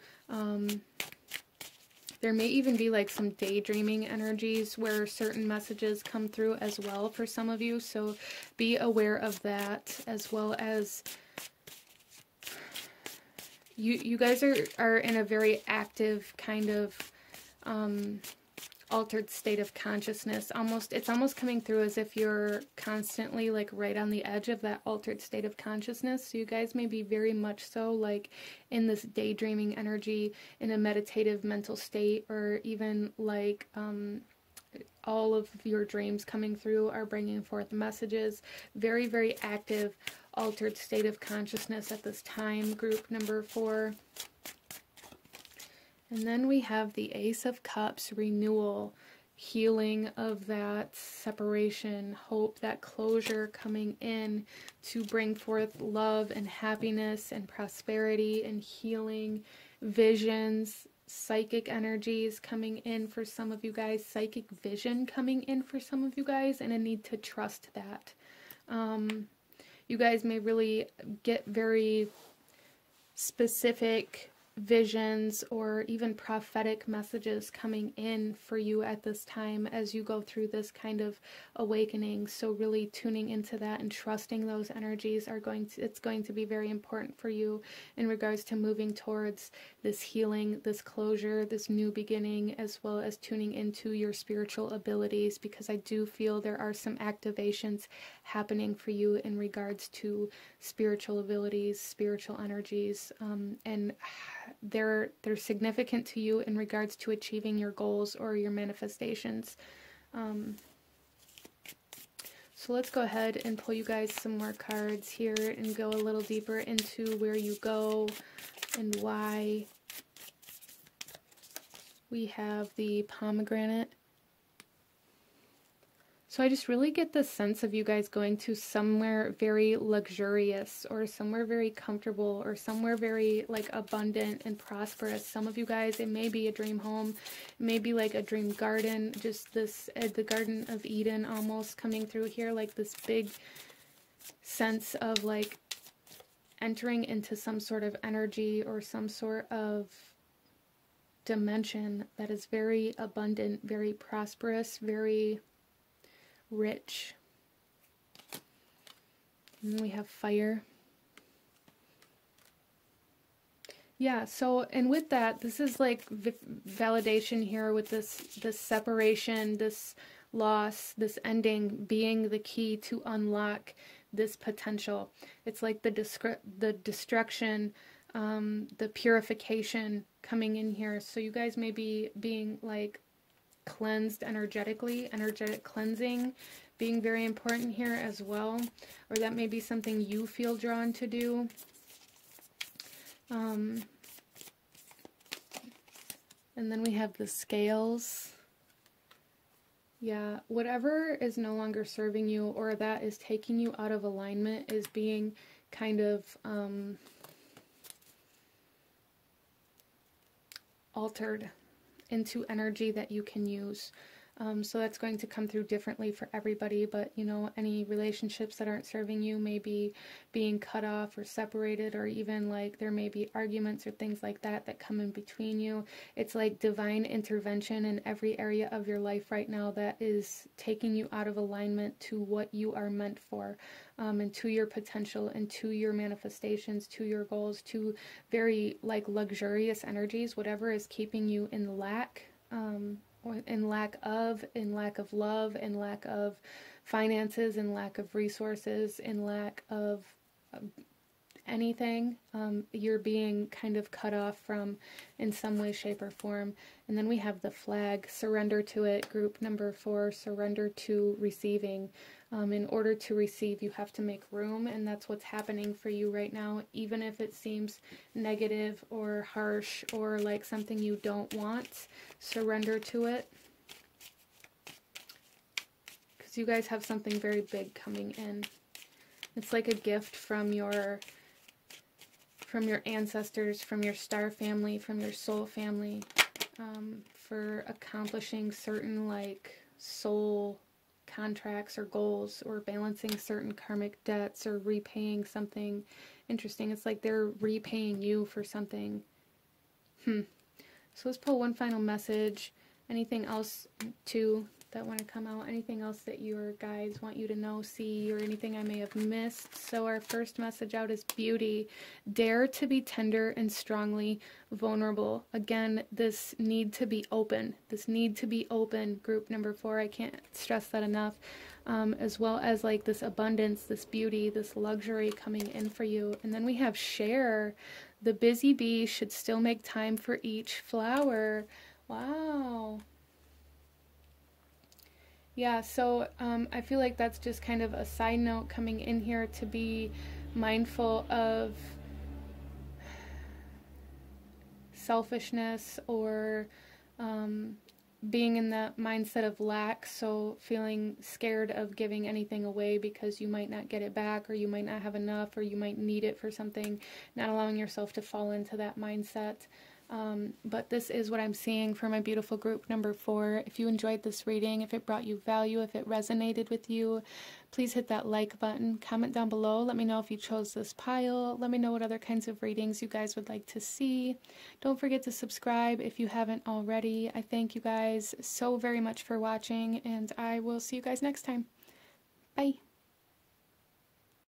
There may even be like some daydreaming energies where certain messages come through as well for some of you. So be aware of that, as well as you guys are in a very active kind of altered state of consciousness. It's almost coming through as if you're constantly like right on the edge of that altered state of consciousness. So you guys may be very much so like in this daydreaming energy, in a meditative mental state, or even like all of your dreams coming through are bringing forth messages. Very, very active altered state of consciousness at this time, group number 4. And then we have the Ace of Cups, renewal, healing of that separation, hope, that closure coming in to bring forth love and happiness and prosperity and healing, visions, psychic energies coming in for some of you guys, psychic vision coming in for some of you guys, and a need to trust that. You guys may really get very specific visions or even prophetic messages coming in for you at this time as you go through this kind of awakening. So really tuning into that and trusting those energies it's going to be very important for you in regards to moving towards this healing, this closure, this new beginning, as well as tuning into your spiritual abilities, because I do feel there are some activations happening for you in regards to spiritual abilities, spiritual energies, and they're significant to you in regards to achieving your goals or your manifestations. So let's go ahead and pull you guys some more cards here and go a little deeper into where you go and why. We have the pomegranate. So I just really get the sense of you guys going to somewhere very luxurious or somewhere very comfortable or somewhere very like abundant and prosperous. Some of you guys, it may be a dream home, it may be like a dream garden, just this, the Garden of Eden almost coming through here, like this big sense of like entering into some sort of energy or some sort of dimension that is very abundant, very prosperous, very rich. And we have fire. Yeah, so, and with that, this is like validation here with this separation, this loss, this ending being the key to unlock this potential. It's like the destruction, the purification coming in here. So you guys may be being like cleansed energetically, energetic cleansing being very important here as well, or that may be something you feel drawn to do. And then we have the scales. Yeah, whatever is no longer serving you or that is taking you out of alignment is being kind of altered into energy that you can use. So that's going to come through differently for everybody, but you know, any relationships that aren't serving you may be being cut off or separated, or even like there may be arguments or things like that that come in between you. It's like divine intervention in every area of your life right now that is taking you out of alignment to what you are meant for, and to your potential and to your manifestations, to your goals, to very like luxurious energies, whatever is keeping you in lack, or in lack of love, in lack of finances, in lack of resources, in lack of anything, you're being kind of cut off from in some way, shape, or form. And then we have the flag, surrender to it, group number 4, surrender to receiving. In order to receive, you have to make room, and that's what's happening for you right now, even if it seems negative or harsh or like something you don't want. Surrender to it, because you guys have something very big coming in. It's like a gift from your ancestors, from your star family, from your soul family, for accomplishing certain like soul contracts or goals, or balancing certain karmic debts, or repaying something interesting. It's like they're repaying you for something. So let's pull one final message. Anything else too that want to come out? Anything else that your guides want you to know, see, or anything I may have missed? So our first message out is beauty. Dare to be tender and strongly vulnerable. Again, this need to be open. This need to be open, group number 4. I can't stress that enough. As well as like this abundance, this beauty, this luxury coming in for you. And then we have share. The busy bee should still make time for each flower. Wow. Yeah, so I feel like that's just kind of a side note coming in here, to be mindful of selfishness or being in that mindset of lack, so feeling scared of giving anything away because you might not get it back, or you might not have enough, or you might need it for something, not allowing yourself to fall into that mindset. but this is what I'm seeing for my beautiful group number 4. If you enjoyed this reading, if it brought you value, if it resonated with you, please hit that like button, comment down below, let me know if you chose this pile, let me know what other kinds of readings you guys would like to see. Don't forget to subscribe if you haven't already. I thank you guys so very much for watching, and I will see you guys next time. Bye!